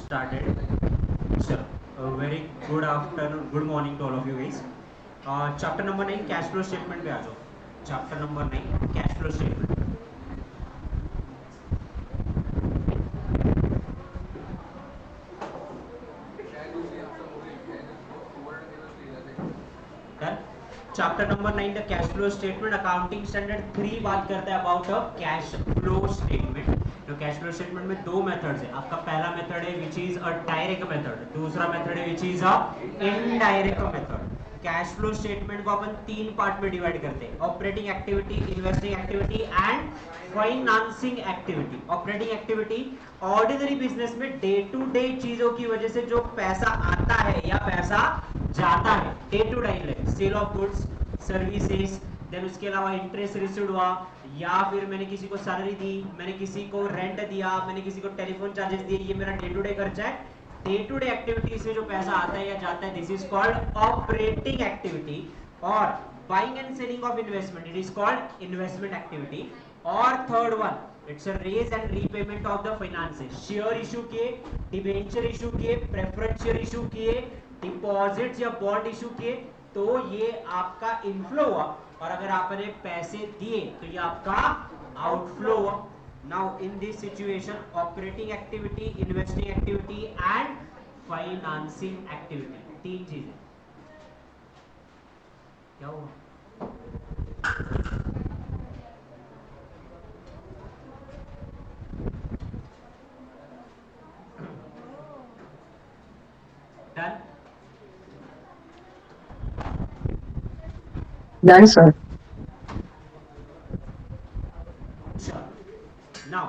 started. So, a very good afternoon, good morning to all of you guys. Chapter number 9 cash flow statement पे आ जाओ. Chapter number 9 cash flow statement. Chapter number 9 the cash flow statement. Accounting standard 3 बात करता है about a cash flow statement. तो cash flow statement में दो methods है. आपका पहला मेथड है which is a direct method, दूसरा मेथड है which is a indirect method. Cash flow statement को अपन तीन पार्ट में डिवाइड करते हैं: operating activity, investing activity and financing activity. Operating activity ordinary business में डे टू डे चीजों की वजह से जो पैसा आता है या पैसा जाता है, day to day sale of goods, services, then उसके अलावा इंटरेस्ट रिसीव्ड हुआ, या फिर मैंने किसी को सैलरी दी, मैंने किसी को रेंट दिया, मैंने किसी को टेलीफोन चार्जेस दिए, ये मेरा डे टू डे खर्चा है. डे टू डे एक्टिविटी से जो पैसा आता है या जाता है, this is called operating activity. और buying and selling of investment, it is called investment activity. और third one, it's a raise and repayment of the finances. Share issue किए, डिबेंचर इशू किए, प्रेफरेंस शेयर इशू किए, deposits या bond issue किए, तो ये आपका इनफ्लो हुआ. और अगर आपने पैसे दिए तो ये आपका आउटफ्लो हुआ. Now in this situation operating activity, investing activity and financing activity, तीन चीजें. क्या हुआ? Done? Done, sir. Sure. Now,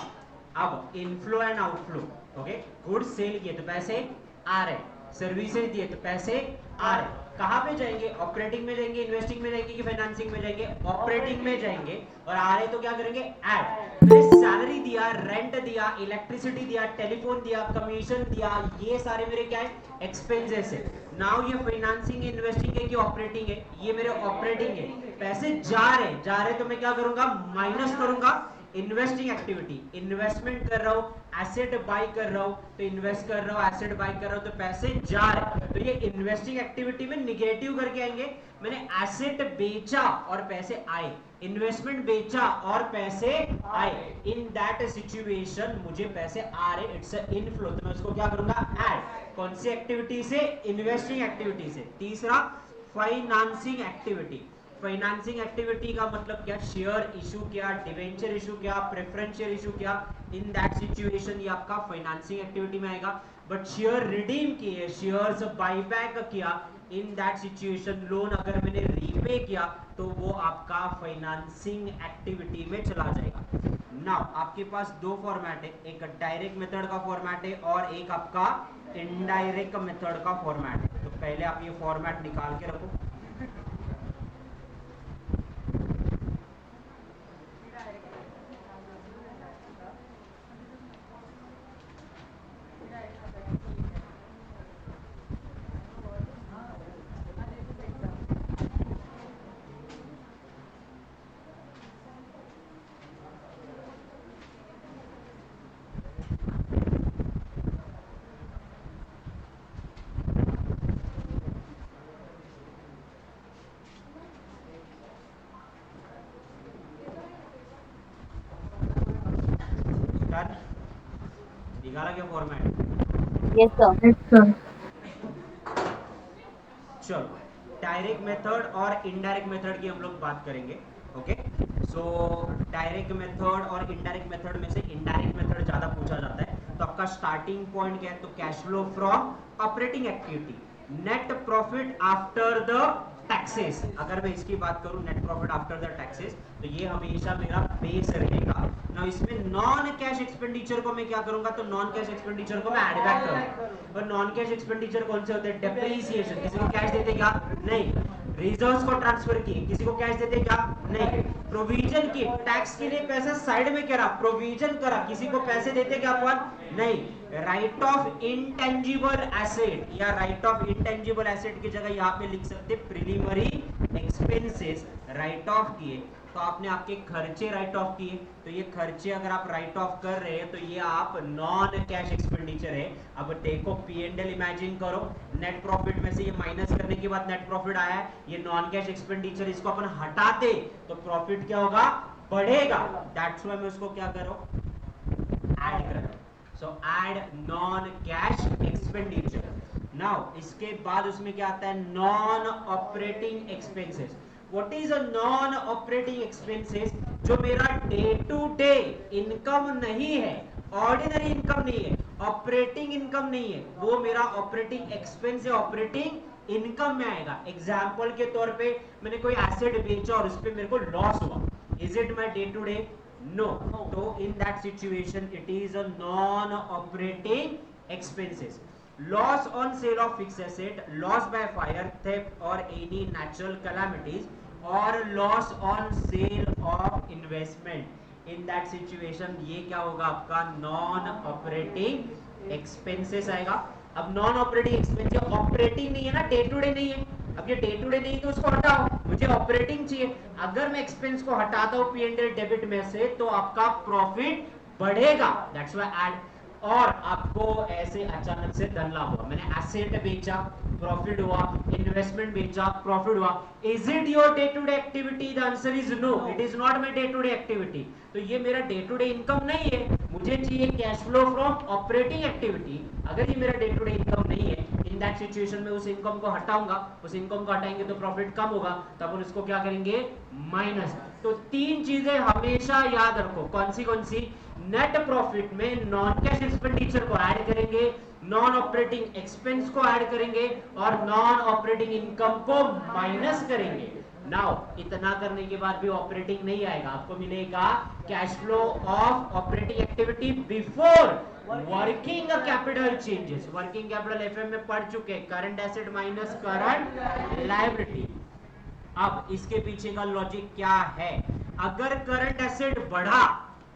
अब inflow and outflow. Okay, goods sale किए तो पैसे आ रहे, सर्विसेज दिए तो पैसे आ रहे. कहां पे जाएंगे? ऑपरेटिंग में जाएंगे, इन्वेस्टिंग में जाएंगे कि फाइनेंसिंग में जाएंगे? ऑपरेटिंग में जाएंगे. और आ रहे तो क्या करेंगे? ऐड. सैलरी दिया, रेंट दिया, इलेक्ट्रिसिटी दिया, टेलीफोन दिया, कमीशन दिया, ये सारे मेरे क्या है? एक्सपेंसेस है. नाउ ये फाइनेंसिंग इन्वेस्टिंग है कि ऑपरेटिंग है? ये मेरे ऑपरेटिंग है. पैसे जा रहे तो मैं क्या करूंगा? माइनस करूंगा इन्वेस्टिंग एक्टिविटी. इन्वेस्टमेंट कर रहा हूं, एसेट बाय कर रहा हूं, तो इन्वेस्ट कर रहा हूं, एसेट बाय कर रहा हूं, तो पैसे जा रहे, तो ये इन्वेस्टिंग एक्टिविटी में निगेटिव करके आएंगे. मैंने एसेट बेचा और पैसे आए, इन्वेस्टमेंट बेचा और पैसे आए, इन दैट सिचुएशन मुझे पैसे आ रहे, इट्स अ इनफ्लो. तो मैं उसको क्या करूंगा? ऐड. कौन सी एक्टिविटी से? इन्वेस्टिंग एक्टिविटी से. तीसरा फाइनेंसिंग एक्टिविटी. फाइनेंसिंग एक्टिविटी का मतलब क्या? शेयर इशू किया, डिवेंचर इशू किया, प्रेफरेंस शेयर इशू किया, इन दैट सिचुएशन ये आपका फाइनेंसिंग एक्टिविटी में आएगा. बट शेयर रिडीम किए, शेयर्स बायबैक किया, इन दैट सिचुएशन लोन अगर मैंने रीपे किया तो वो आपका फाइनेंसिंग एक्टिविटी में चला जाएगा. नाउ आपके पास दो फॉर्मेट है, एक डायरेक्ट मेथड का फॉर्मेट है और एक आपका इनडायरेक्ट मेथड का फॉर्मेट है. तो पहले आप ये फॉर्मेट निकाल के रखो. निकाला क्या format? Yes, sir. Yes, sir. चलो, डायरेक्ट मेथड और इनडायरेक्ट मेथड की हम लोग बात करेंगे. ओके, सो डायरेक्ट मेथड और इनडायरेक्ट मेथड में से इनडायरेक्ट मेथड ज्यादा पूछा जाता है. तो आपका स्टार्टिंग पॉइंट क्या है? तो cash flow from operating activity, net profit after the taxes. अगर मैं इसकी बात करूं, net profit after the taxes, तो ये हमेशा मेरा बेस रहेगा. ना इसमें नॉन कैश एक्सपेंडिचर को मैं क्या करूंगा? तो नॉन कैश एक्सपेंडिचर को मैं ऐड बैक करूंगा. और नॉन कैश एक्सपेंडिचर कौन से होते हैं? डेप्रिसिएशन. किसी को कैश देते क्या? नहीं. रिजर्व्स को ट्रांसफर किए, किसी को कैश देते क्या? नहीं. प्रोविजन की, टैक्स के लिए पैसा साइड में करा, प्रोविजन करा, किसी को पैसे देते क्या अपन? नहीं. राइट ऑफ इंटेंजिबल एसेट या राइट ऑफ इंटेंजिबल एसेट की जगह यहां पे लिख सकते प्रिलिमिनरी एक्सपेंसेस. राइट ऑफ किए, तो आपने आपके खर्चे राइट ऑफ किए, तो ये खर्चे अगर आप राइट ऑफ कर रहे हैं तो ये आप नॉन कैश एक्सपेंडिचर है। अब देखो P&L इमेजिन करो, नेट प्रॉफिट में से ये माइनस करने के बाद नेट प्रॉफिट आया है, ये नॉन कैश एक्सपेंडिचर, इसको अपन हटाते तो प्रॉफिट क्या होगा, बढ़ेगा। दैट्स व्हाई मैं उसको क्या कर रहा हूं, ऐड कर रहा हूं। सो add non cash expenditure. Now इसके बाद उसमें क्या आता है, non operating expenses. What is a non operating expenses, जो मेरा डे टू डे इनकम नहीं है, ऑर्डिनरी इनकम नहीं है, ऑपरेटिंग इनकम नहीं है, वो मेरा ऑपरेटिंग एक्सपेंस है, ऑपरेटिंग इनकम में आएगा। एग्जांपल के तौर पे मैंने कोई एसेट बेचा और उस पे मेरे को लॉस हुआ, is it my day to day, no. तो in that situation it is a non operating expenses. Loss on sale of fixed asset, loss by fire, theft or any natural calamities, or loss on sale of investment. In that situation ये क्या होगा आपका, non operating expenses आएगा। अब non operating expense operating नहीं है ना, day to day नहीं है। अब ये डे टू डे नहीं तो उसको हटाओ, मुझे ऑपरेटिंग चाहिए। अगर मैं एक्सपेंस को हटाता हूं P&L डेबिट में से तो आपका प्रॉफिट बढ़ेगा, दैट्स व्हाई ऐड। और आपको ऐसे अचानक से धन लाभ हुआ, मैंने एसेट बेचा प्रॉफिट हुआ, इन्वेस्टमेंट बेचा प्रॉफिट हुआ, is it your day to day activity, the answer is no, it is not my day to day activity. तो ये मेरा डे टू डे इनकम नहीं है, मुझे चाहिए cash flow from operating activity. अगर ये मेरा डे टू डे इनकम नहीं है, इन दैट सिचुएशन में उस इनकम को हटाऊंगा, उस इनकम को हटाएंगे तो प्रॉफिट कम होगा, तब हम इसको क्या करेंगे, माइनस। तो तीन चीजें हमेशा याद रखो, कौन सी, नेट प्रॉफिट में नॉन कैश एक्सपेंडिचर को ऐड करेंगे, नॉन ऑपरेटिंग एक्सपेंस को ऐड करेंगे और नॉन ऑपरेटिंग इनकम को माइनस करेंगे। नाउ इतना करने के बाद भी ऑपरेटिंग नहीं आएगा, आपको मिलेगा cash flow of operating activity before working capital changes. Working capital FM में पढ़ चुके, current asset minus current liability. अब इसके पीछे का लॉजिक क्या है, अगर करंट एसेट बढ़ा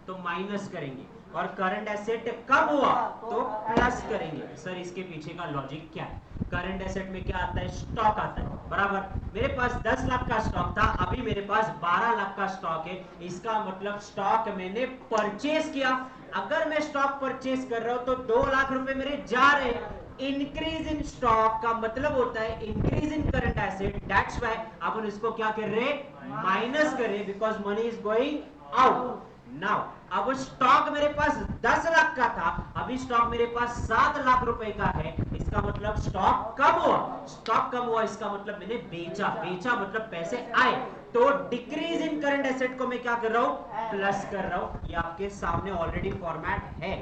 तो माइनस करेंगे और करंट एसेट कम हुआ तो प्लस करेंगे। सर इसके पीछे का लॉजिक क्या है, करंट एसेट में क्या आता है, स्टॉक आता है, बराबर। मेरे पास 10 लाख का स्टॉक था, अभी मेरे पास 12 लाख का स्टॉक है, इसका मतलब स्टॉक मैंने परचेज किया। अगर मैं स्टॉक परचेज कर रहा हूं तो 2 लाख रुपए मेरे जा रहे हैं। इंक्रीज इन स्टॉक का मतलब होता है increase in current asset, that's why अपन इसको क्या कर रहे हैं, माइनस कर रहे हैं, because money is going out. Now अब स्टॉक मेरे पास 10 लाख का था, अभी स्टॉक मेरे पास 7 लाख रुपए का है, इसका मतलब स्टॉक कम हुआ। स्टॉक कम हुआ इसका मतलब मैंने बेचा, बेचा मतलब पैसे आए, तो डिक्रीज इन करंट एसेट को मैं क्या कर रहा हूं, प्लस कर रहा हूं। ये आपके सामने ऑलरेडी फॉर्मेट है।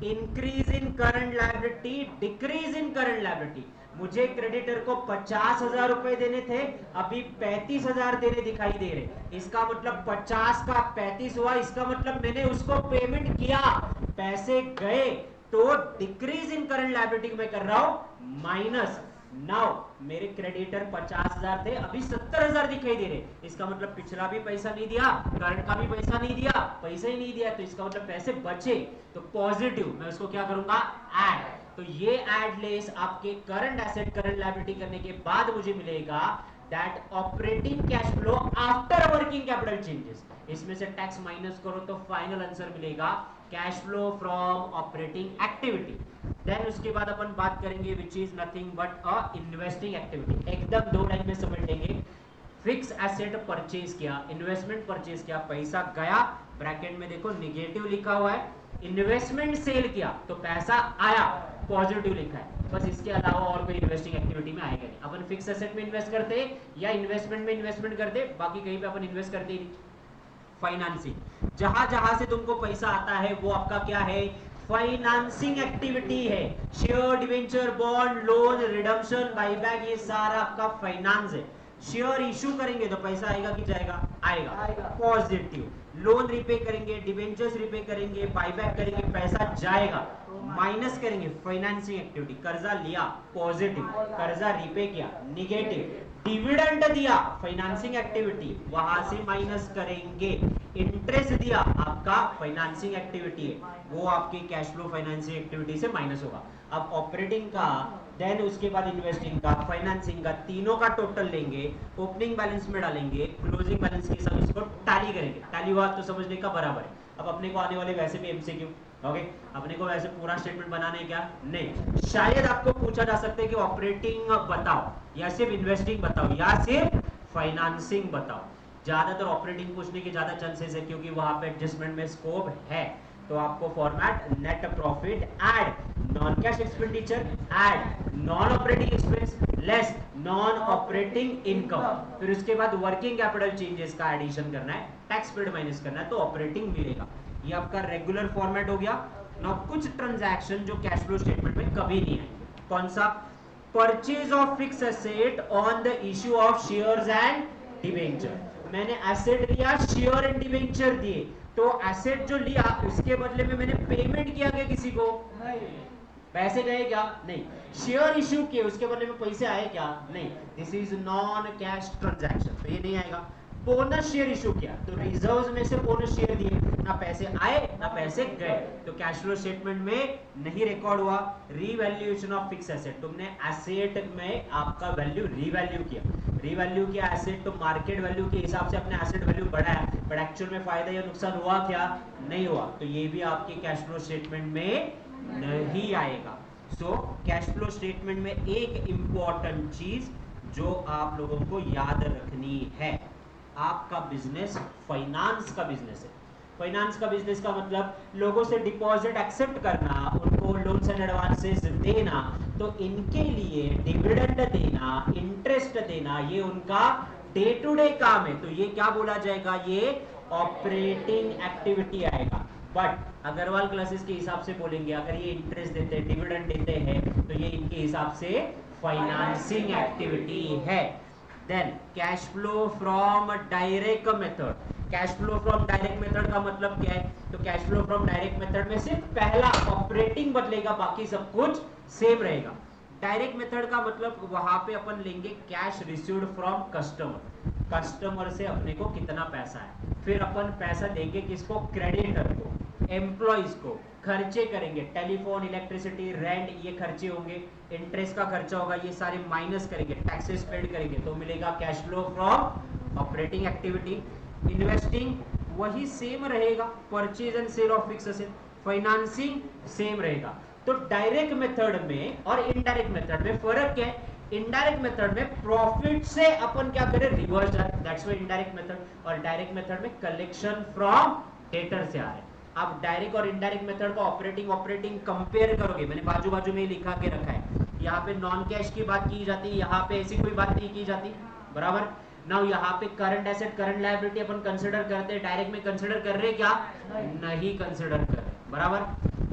Increase in current liability, decrease in current liability. मुझे क्रेडिटर को 50,000 रुपए देने थे, अभी 35,000 देने दिखाई दे रहे, इसका मतलब 50 का 35 हुआ, इसका मतलब मैंने उसको पेमेंट किया, पैसे गए, तो डिक्रीज इन करंट लायबिलिटी में कर रहा हूं माइनस। नाउ मेरे क्रेडिटर 50,000 थे, अभी 70,000 दिखाई दे रहे, इसका मतलब पिछला भी पैसा नहीं दिया, करंट का भी पैसा नहीं दिया, पैसा ही नहीं दिया, तो इसका मतलब पैसे बचे, तो पॉजिटिव मैं उसको क्या करूंगा, ऐड। तो ये ऐड लेस आपके करंट एसेट करंट लायबिलिटी करने के बाद मुझे मिलेगा that operating cash flow after working capital changes. इसमें से टैक्स माइनस करो तो फाइनल आंसर मिलेगा cash flow from operating activity. Then उसके बाद अपन बात करेंगे which is nothing but a investing activity. एकदम 2 लाइन में समझ लेंगे। फिक्स एसेट परचेज किया, इन्वेस्टमेंट परचेज किया, पैसा गया, ब्रैकेट में देखो निगेटिव लिखा हुआ है। इन्वेस्टमेंट सेल किया तो पैसा आया, पॉजिटिव लिखा है। बस इसके अलावा और कोई इन्वेस्टिंग एक्टिविटी में आएगा नहीं। अपन फिक्स एसेट में इन्वेस्ट करते या इन्वेस्टमेंट में इन्वेस्टमेंट करते, बाकी कहीं पे अपन इन्वेस्ट करते ही नहीं। फाइनेंसिंग, जहां जहां से तुमको पैसा आता है वो आपका क्या है, फाइनेंसिंग एक्टिविटी है। Share, debenture, bond, loan, redemption, buyback, ये सारा आपका फाइनेंस है। शेयर इशू करेंगे तो पैसा आएगा कि जाएगा, आएगा, पॉजिटिव। लोन रिपे करेंगे, डिवेंचर्स रिपे करेंगे, बाईबैक करेंगे, पैसा जाएगा। माइनस करेंगे फाइनेंसिंग एक्टिविटी, कर्जा लिया पॉजिटिव, कर्जा रिपे किया निगेटिव, डिविडेंड दिया फाइनेंसिंग एक्टिविटी, वहां से माइनस करेंगे। इंटरेस्ट दिया आपका फाइनेंसिंग एक्टिविटी है, वो आपके कैश फ्लो फाइनेंसिंग एक्टिविटी से माइनस होगा। अब ऑपरेटिंग का, देन उसके बाद इन्वेस्टिंग का, फाइनेंसिंग का, तीनों का टोटल लेंगे, ओपनिंग बैलेंस में डालेंगे, क्लोजिंग बैलेंस के साथ इसको टैली करेंगे। टैली हुआ तो समझने का बराबर है। अब अपने को आने वाले वैसे भी एमसीक्यू, ओके, अपने को वैसे पूरा स्टेटमेंट बनाना है क्या? नहीं। शायद आपको पूछा जा सकता है कि ऑपरेटिंग बताओ या सिर्फ इन्वेस्टिंग बताओ या सिर्फ फाइनेंसिंग बताओ। ज्यादातर ऑपरेटिंग पूछने के ज्यादा चांसेस है, क्योंकि वहां पे एडजस्टमेंट में स्कोप है। तो आपको format net profit add non cash expenditure add non operating expense less non operating income, फिर उसके बाद वर्किंग कैपिटल चेंजेस का एडिशन करना है, टैक्स पेड माइनस करना है, तो ऑपरेटिंग मिलेगा। ये आपका रेगुलर फॉर्मेट हो गया ना। कुछ ट्रांजैक्शन जो कैश फ्लो स्टेटमेंट में कभी नहीं आएंगे, कौन सा? Purchase of fix asset on the issue of shares and debenture. मैंने एसेट लिया, शेयर एंड डिबेंचर दिए, तो एसेट जो लिया उसके बदले में मैंने पेमेंट किया क्या किसी को? नहीं। पैसे गए क्या? नहीं। शेयर इश्यू किए, उसके बदले में पैसे आए क्या? नहीं। This is non cash transaction, तो ये नहीं आएगा। बोनस शेयर इशू किया, तो रिजर्व्स में से बोनस शेयर दिए, ना पैसे आए ना पैसे गए, तो कैश फ्लो स्टेटमेंट में नहीं रिकॉर्ड हुआ। रीवैल्यूएशन ऑफ फिक्स एसेट, तुमने एसेट में आपका वैल्यू रीवैल्यू किया, रीवैल्यू किया एसेट, तो मार्केट वैल्यू के हिसाब से अपने एसेट वैल्यू बढ़ाया, बट एक्चुअल में फायदा या नुकसान हुआ क्या? नहीं हुआ, तो ये भी आपके कैश फ्लो स्टेटमेंट में नहीं आएगा। सो कैश फ्लो स्टेटमेंट में एक इंपॉर्टेंट चीज जो आप लोगों को याद रखनी है, आपका बिजनेस फाइनेंस का बिजनेस है। फाइनेंस का बिजनेस का मतलब लोगों से डिपॉजिट एक्सेप्ट करना, उनको लोन्स एंड एडवांसेस देना, तो इनके लिए डिविडेंड देना, इंटरेस्ट देना, ये उनका डे टू डे काम है। तो ये क्या बोला जाएगा? ये ऑपरेटिंग एक्टिविटी आएगा। बट अग्रवाल क्लासेस के हिसाब से बोलेंगे, अगर ये इंटरेस्ट देते हैं, डिविडेंड देते हैं, तो ये इनके हिसाब से फाइनेंसिंग एक्टिविटी है। Then cash flow from direct method. Cash flow from direct method का मतलब क्या है? तो cash flow from direct method में सिर्फ पहला ऑपरेटिंग बदलेगा, बाकी सब कुछ सेम रहेगा। डायरेक्ट मेथड का मतलब वहां पे अपन लेंगे cash received from customer, customer से अपने को कितना पैसा है, फिर अपन पैसा देंगे किसको? क्रेडिटर को, एम्प्लॉइज को, खर्चे करेंगे, टेलीफोन, इलेक्ट्रिसिटी, रेंट, ये खर्चे होंगे, इंटरेस्ट का खर्चा होगा, ये सारे माइनस करेंगे, टैक्सेस पेड करेंगे, तो मिलेगा cash flow from operating activity. Investing वही सेम रहेगा, purchase and sale of fix asset. Financing same रहेगा। तो डायरेक्ट मेथड में और इनडायरेक्ट मेथड में फर्क क्या है? इनडायरेक्ट मेथड में प्रॉफिट से अपन क्या करें? रिवर्स जाए, दैट्स व्हाई इनडायरेक्ट मेथड। और डायरेक्ट मेथड में कलेक्शन फ्रॉम डेटर से आ रहे हैं। अब डायरेक्ट और इनडायरेक्ट मेथड का ऑपरेटिंग कंपेयर करोगे, मैंने बाजू बाजू में लिखा के रखा है। यहाँ पे नॉन कैश की बात की जाती है, यहाँ पे ऐसी कोई बात नहीं की जाती, बराबर। नाउ यहाँ पे करंट एसेट, करंट लायबिलिटी अपन कंसिडर करते हैं, डायरेक्ट में कंसिडर कर रहे क्या? नहीं कंसिडर कर रहे, बराबर।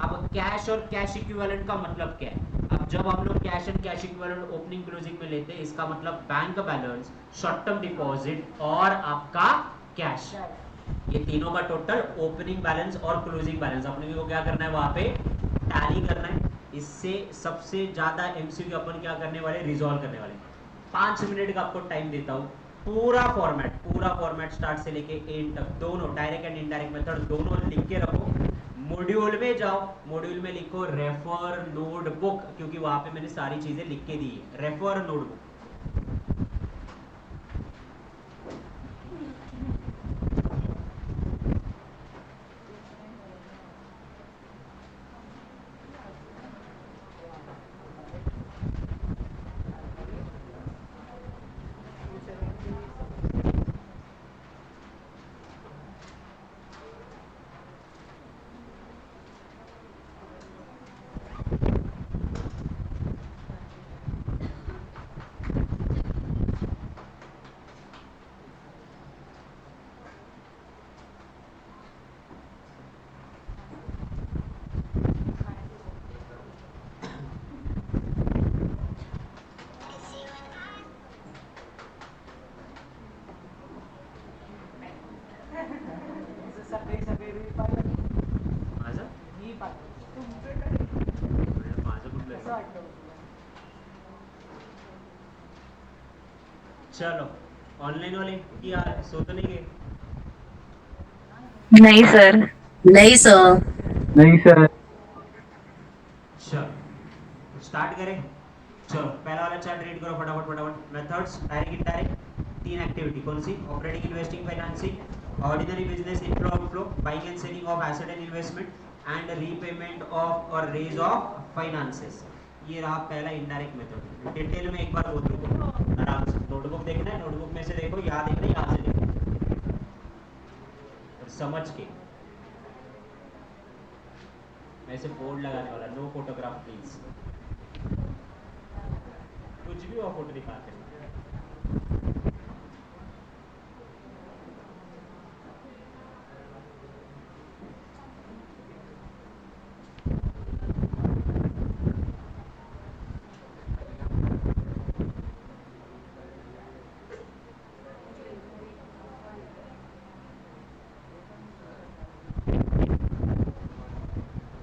अब कैश और कैश इक्विवेलेंट का मतलब क्या है? अब जब हम लोग cash and cash equivalent opening closing में लेते हैं, इसका मतलब bank balance, short term deposit और आपका कैश, ये तीनों का टोटल ओपनिंग बैलेंस और क्लोजिंग बैलेंस अपने को क्या करना है? वहां पे टैली करना है। इससे सबसे ज्यादा एमसीक्यू अपन क्या करने वाले? रिजॉल्व करने वाले। 5 मिनट का आपको टाइम देता हूं, पूरा फॉर्मेट स्टार्ट से लेके एंड तक, दोनों डायरेक्ट एंड इनडायरेक्ट मेथड दोनों लिख के रखो। मॉड्यूल में जाओ, मॉड्यूल में लिखो रेफर नोटबुक, क्योंकि वहां पे मैंने सारी चीजें लिख के दी है। Refer notebook. चलो, ऑनलाइन वाले की यार सो तो नहीं गए? नहीं सर। नहीं सर। नहीं सर। चलो स्टार्ट करें। चलो पहला वाला चार्ट रीड करो फटाफट फटाफट। मेथड्स डायरेक्ट इनडायरेक्ट, तीन एक्टिविटी कौन सी? Operating, investing, financing. Ordinary business inflow outflow, buying and selling of asset and investment and repayment of और रेज ऑफ फाइनेंसेस। ये रहा पहला इनडायरेक्ट मेथड। डिटेल में एक बार गो थ्रू करो आराम से। नोटबुक देखना है, नोटबुक में से देखो, यहाँ देखना है, यहाँ से देखो और समझ के। मैं इसे बोर्ड लगाने वाला, नो फोटोग्राफ प्लीज। कुछ भी हुआ फोटो दिखाते हैं।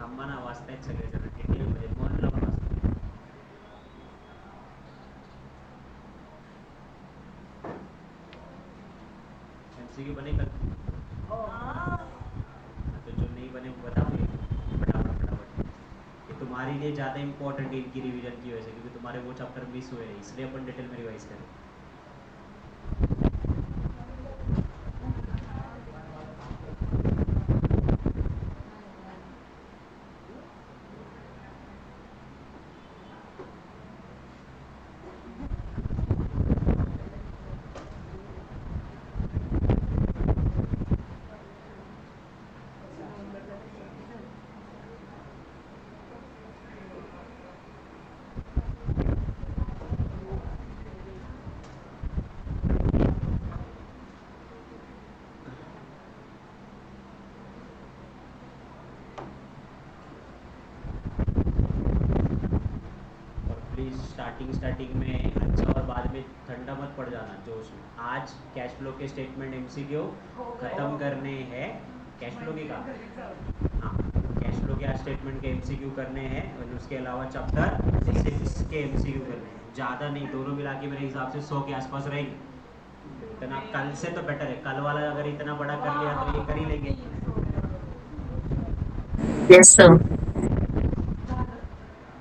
आम्हाला वाचतायत सगळे जण डिटेल मध्ये मन लावून वाचतात. एमसीक्यू बने कल? तो जो नहीं बने वो बता मुझे फटाफट फटाफट। ये तुम्हारे लिए ज़्यादा इंपॉर्टेंट है इनकी रिवीजन की वजह से, क्योंकि तुम्हारे वो चैप्टर मिस हुए हैं, इसलिए अपन डिटेल में रिवाइज करें। प्लीज़ स्टार्टिंग में अच्छा और बाद में ठंडा मत पड़ जाना जोश में। आज कैश फ्लो के स्टेटमेंट एमसीक्यू खत्म करने हैं। कैश फ्लो के का, हाँ, कैश फ्लो के आज स्टेटमेंट के एमसीक्यू करने हैं और उसके अलावा चैप्टर 6 के एमसीक्यू करने हैं। ज़्यादा नहीं, दोनों मिला के मेरे हिसाब से 100 के आसपास रहेंगे। इतना कल से तो बेटर है, कल वाला अगर इतना बड़ा कर लिया तो ये कर ही लेंगे। Yes sir.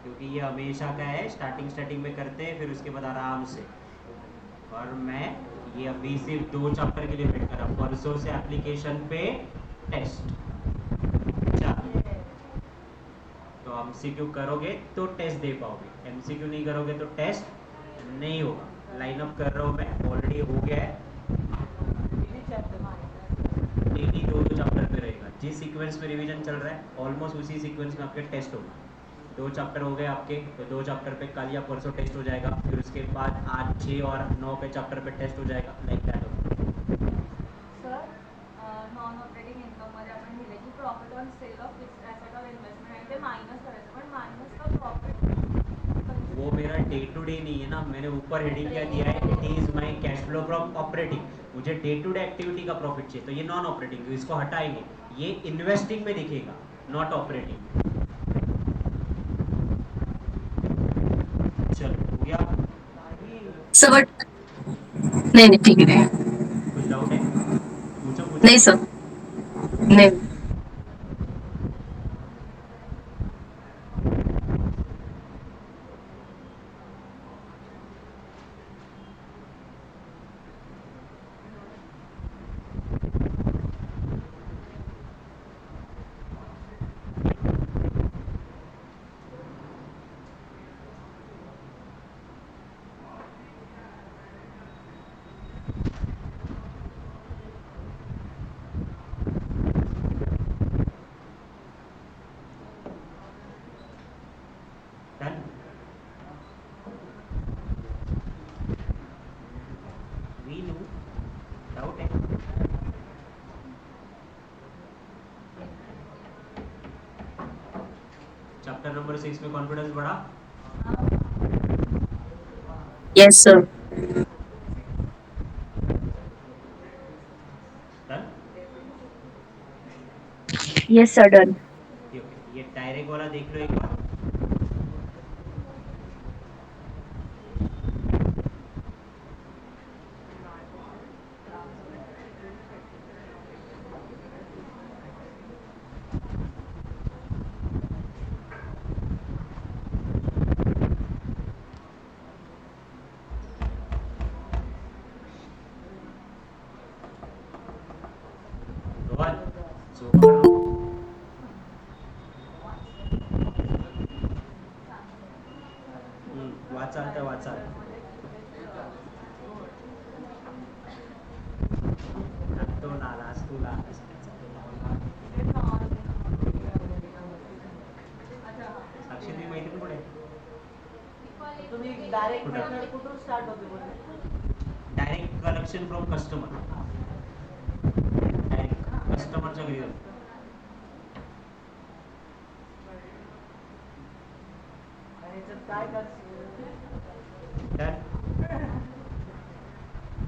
क्योंकि ये हमेशा का है, स्टार्टिंग में करते हैं, फिर उसके बाद आराम से। और मैं ये अभी सिर्फ 2 चैप्टर के लिए वेट कर रहा हूँ, परसों से एप्लीकेशन पे टेस्ट। तो एमसीक्यू करोगे तो टेस्ट दे पाओगे, एमसीक्यू नहीं करोगे तो टेस्ट नहीं होगा। लाइन अप कर रहा हूँ मैं, ऑलरेडी हो गया है। डेली 2 चैप्टर पे रहेगा। जिस सीक्वेंस में रिवीजन चल रहा है ऑलमोस्ट उसी सीक्वेंस में आपके टेस्ट होगा। 2 चैप्टर हो गए आपके, तो 2 चैप्टर पे कल या परसों टेस्ट हो जाएगा, फिर उसके बाद 8, 6 और 9 पे चैप्टर पे टेस्ट हो जाएगा, लाइक दैट होगा। सर नॉन ऑपरेटिंग इनकम मध्ये आपण लिहिले की profit on sale of fixed asset or investment आणि ते मायनस करायचं, पण मायनस का प्रॉफिट? वो मेरा डे टू डे नहीं है ना, मैंने ऊपर हेडिंग क्या दिया है, it is my cash flow from operating. मुझे डे टू डे एक्टिविटी का प्रॉफिट चाहिए, तो ये नॉन ऑपरेटिंग, इसको हटाएंगे, ये इन्वेस्टिंग में दिखेगा, नॉट ऑपरेटिंग। चलो हो गया? सर बट नहीं नहीं ठीक है। कुछ डाउट है? पूछो नहीं पूछो। सर। नहीं। डन। वीनू डाउट है? चैप्टर नंबर 6 में कॉन्फिडेंस बढ़ा? Yes sir. Done. Yes sir done. ये डायरेक्ट वाला देख लो एक बार। वाचाल तर वाचाल. तो नालास तू नालास साक्षी तुझी मैत्रीण कुठे तुम्ही डायरेक्ट मेथड कुठून स्टार्ट होते बोलले? Direct collection from customer. Direct कस्टमरच्या घरी जातो. आणि याच्यात काय करते?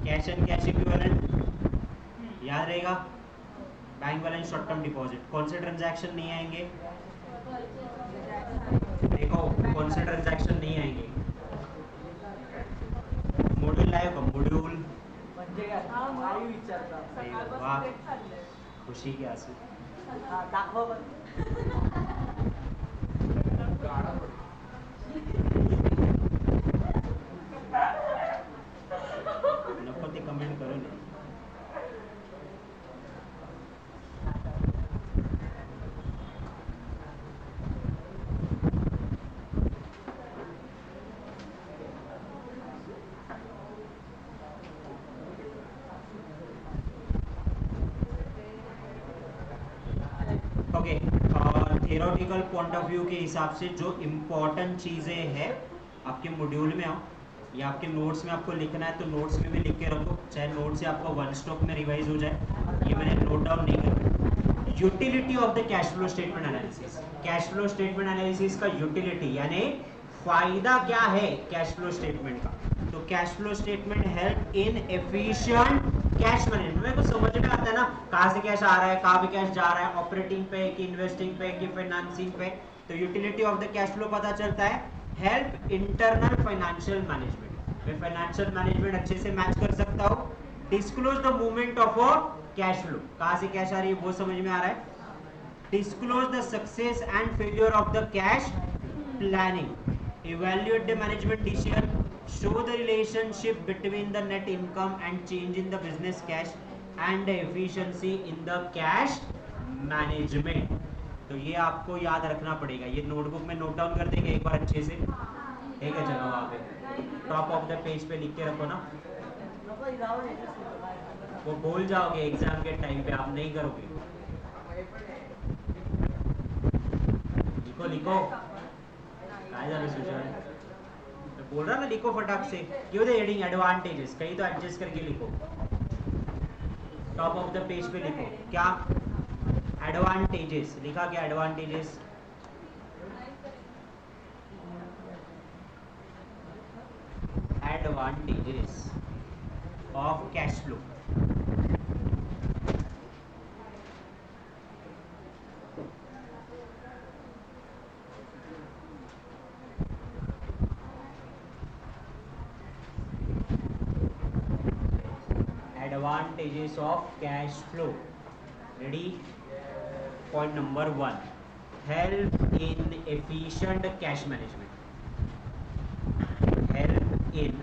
कैश एंड कैश इक्विवेलेंट याद रहेगा. Bank balance short term deposit कौन से ट्रांजैक्शन नहीं आएंगे? देखो कौन से ट्रांजैक्शन नहीं आएंगे. मॉड्यूल लाए का मॉड्यूल म्हणजे काय? आई विचारता. वाह खुशी के आंसू. हा, दाखवा बरं. नको ते कमेंट करू नये. Okay theoretical point of view के हिसाब से जो इम्पोर्टेंट चीज़ें हैं आपके मॉड्यूल में आओ या आपके नोट्स में आपको लिखना है तो नोट्स में भी लिख के रखो, चाहे नोट से आपको वन स्टॉक में रिवाइज हो जाए. ये मैंने नोट डाउन नहीं करा. Utility of the cash flow statement analysis. Cash flow statement analysis का यूटिलिटी यानी फायदा क्या है कैश फ्लो स्टेटमेंट का. तो cash flow statement help in efficient cash management. मेरे को समझ में आता है ना कहाँ से कैश आ रहा है, कहाँ पे कैश जा रहा है, ऑपरेटिंग पे कि इन्वेस्टिंग पे कि फाइनेंसिंग पे. तो utility of the cash flow पता चलता है. Help internal financial management. मैं फाइनेंशियल मैनेजमेंट अच्छे से मैच कर सकता हूँ. Disclose the movement of a cash flow. कहाँ से कैश आ रही है वो समझ में आ रहा है. Disclose the success and failure of the cash planning. Evaluate the management decision. Show the relationship between the net income and change in the business cash and the efficiency in the cash management. तो ये आपको याद रखना पड़ेगा. ये notebook में note down कर देंगे एक बार अच्छे से. एक है जगह वहाँ पे टॉप ऑफ द पेज पे लिख के रखो ना. नको जाऊ याच्यात. वो भूल जाओगे एग्जाम के टाइम पे, आप नहीं करोगे. लिखो लिखो. काय झालं सुजन? बोल रहा ना लिखो फटाक से. क्यों दे हेडिंग एडवांटेजेस कहीं तो एडजस्ट करके लिखो. टॉप ऑफ द पेज पे लिखो क्या एडवांटेजेस लिखा. क्या advantages? Advantages of cash flow. Advantages of cash flow. Ready? Point number 1. Help in efficient cash management. Help in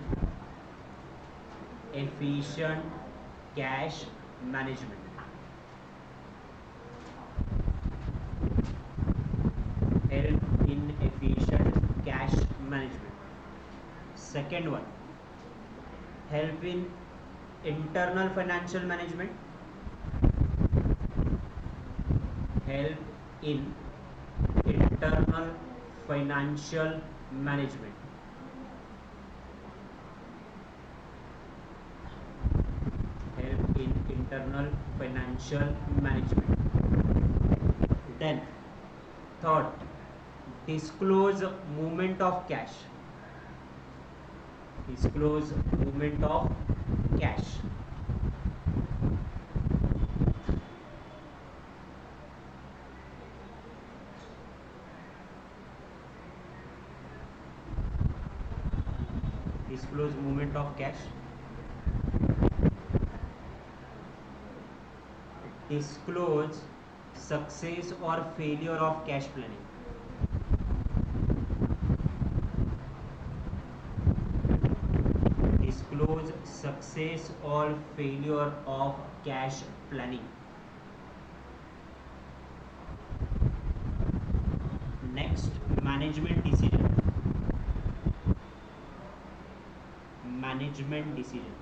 efficient cash management. Help in efficient cash management. Second one. Help in internal financial management. Help in internal financial management. Help in internal financial management. Then third, disclose movement of cash. Disclose movement of cash. Disclose movement of cash. Disclose success or failure of cash planning. Disclose success or failure of cash planning. Next, management decision. Management decision.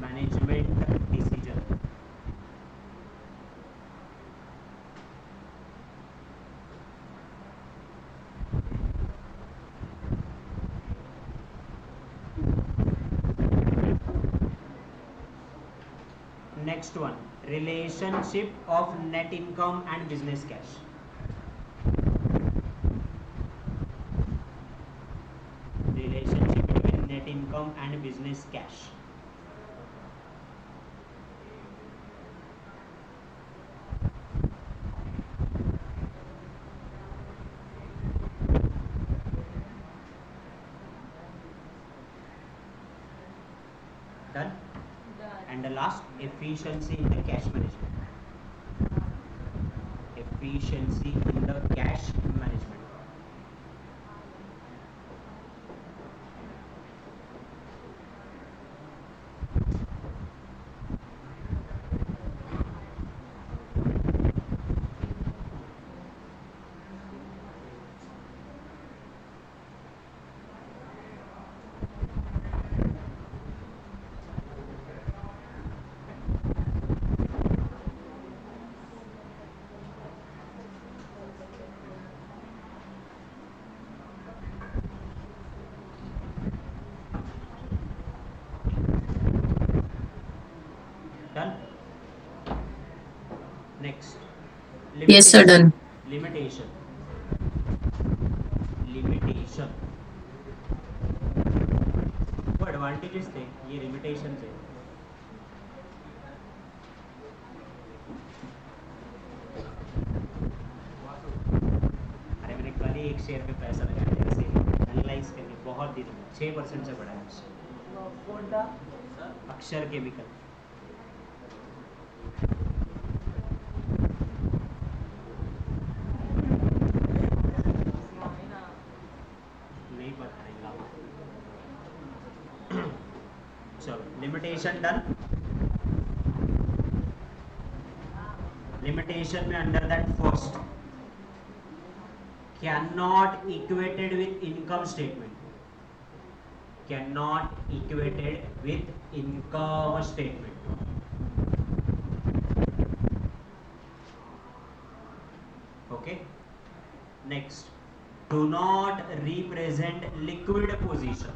Management decision. Next one, relationship of net income and business cash. Relationship between net income and business cash. Done? Done. And the last, efficiency in the cash management. Efficiency in the cash management. Done? Next. Yes, sir, done. Limitation. Limitation. वो advantages थे, ये limitations है. अरे मैंने कल ही एक share पे पैसा लगाया ऐसे एनालाइज करके बहुत दिनों में 6% से बढ़ा है. कोणता? अक्षर केमिकल. आहे ना. नहीं पता नहीं लाओ. चलो लिमिटेशन डन. लिमिटेशन में under that first, cannot equated with income statement. Cannot equated with income statement. Okay. Next, do not represent liquid position.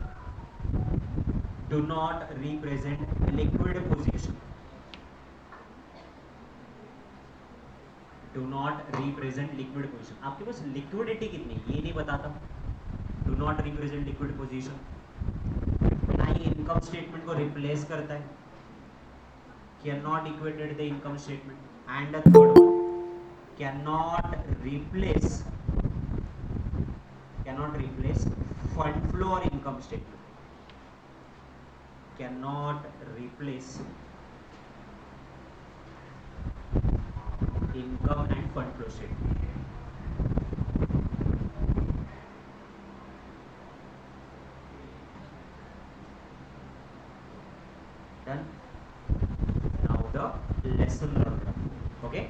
Do not represent liquid position. Do not represent liquid position. आपके पास liquidity कितनी है ये नहीं बताता. Do not represent liquid position. ना ही income statement को replace करता है. Cannot equated the income statement. And the third one, cannot replace fund flow or income statement. Cannot replace income and fund flow statement. Done. Now the lesson learned. Okay.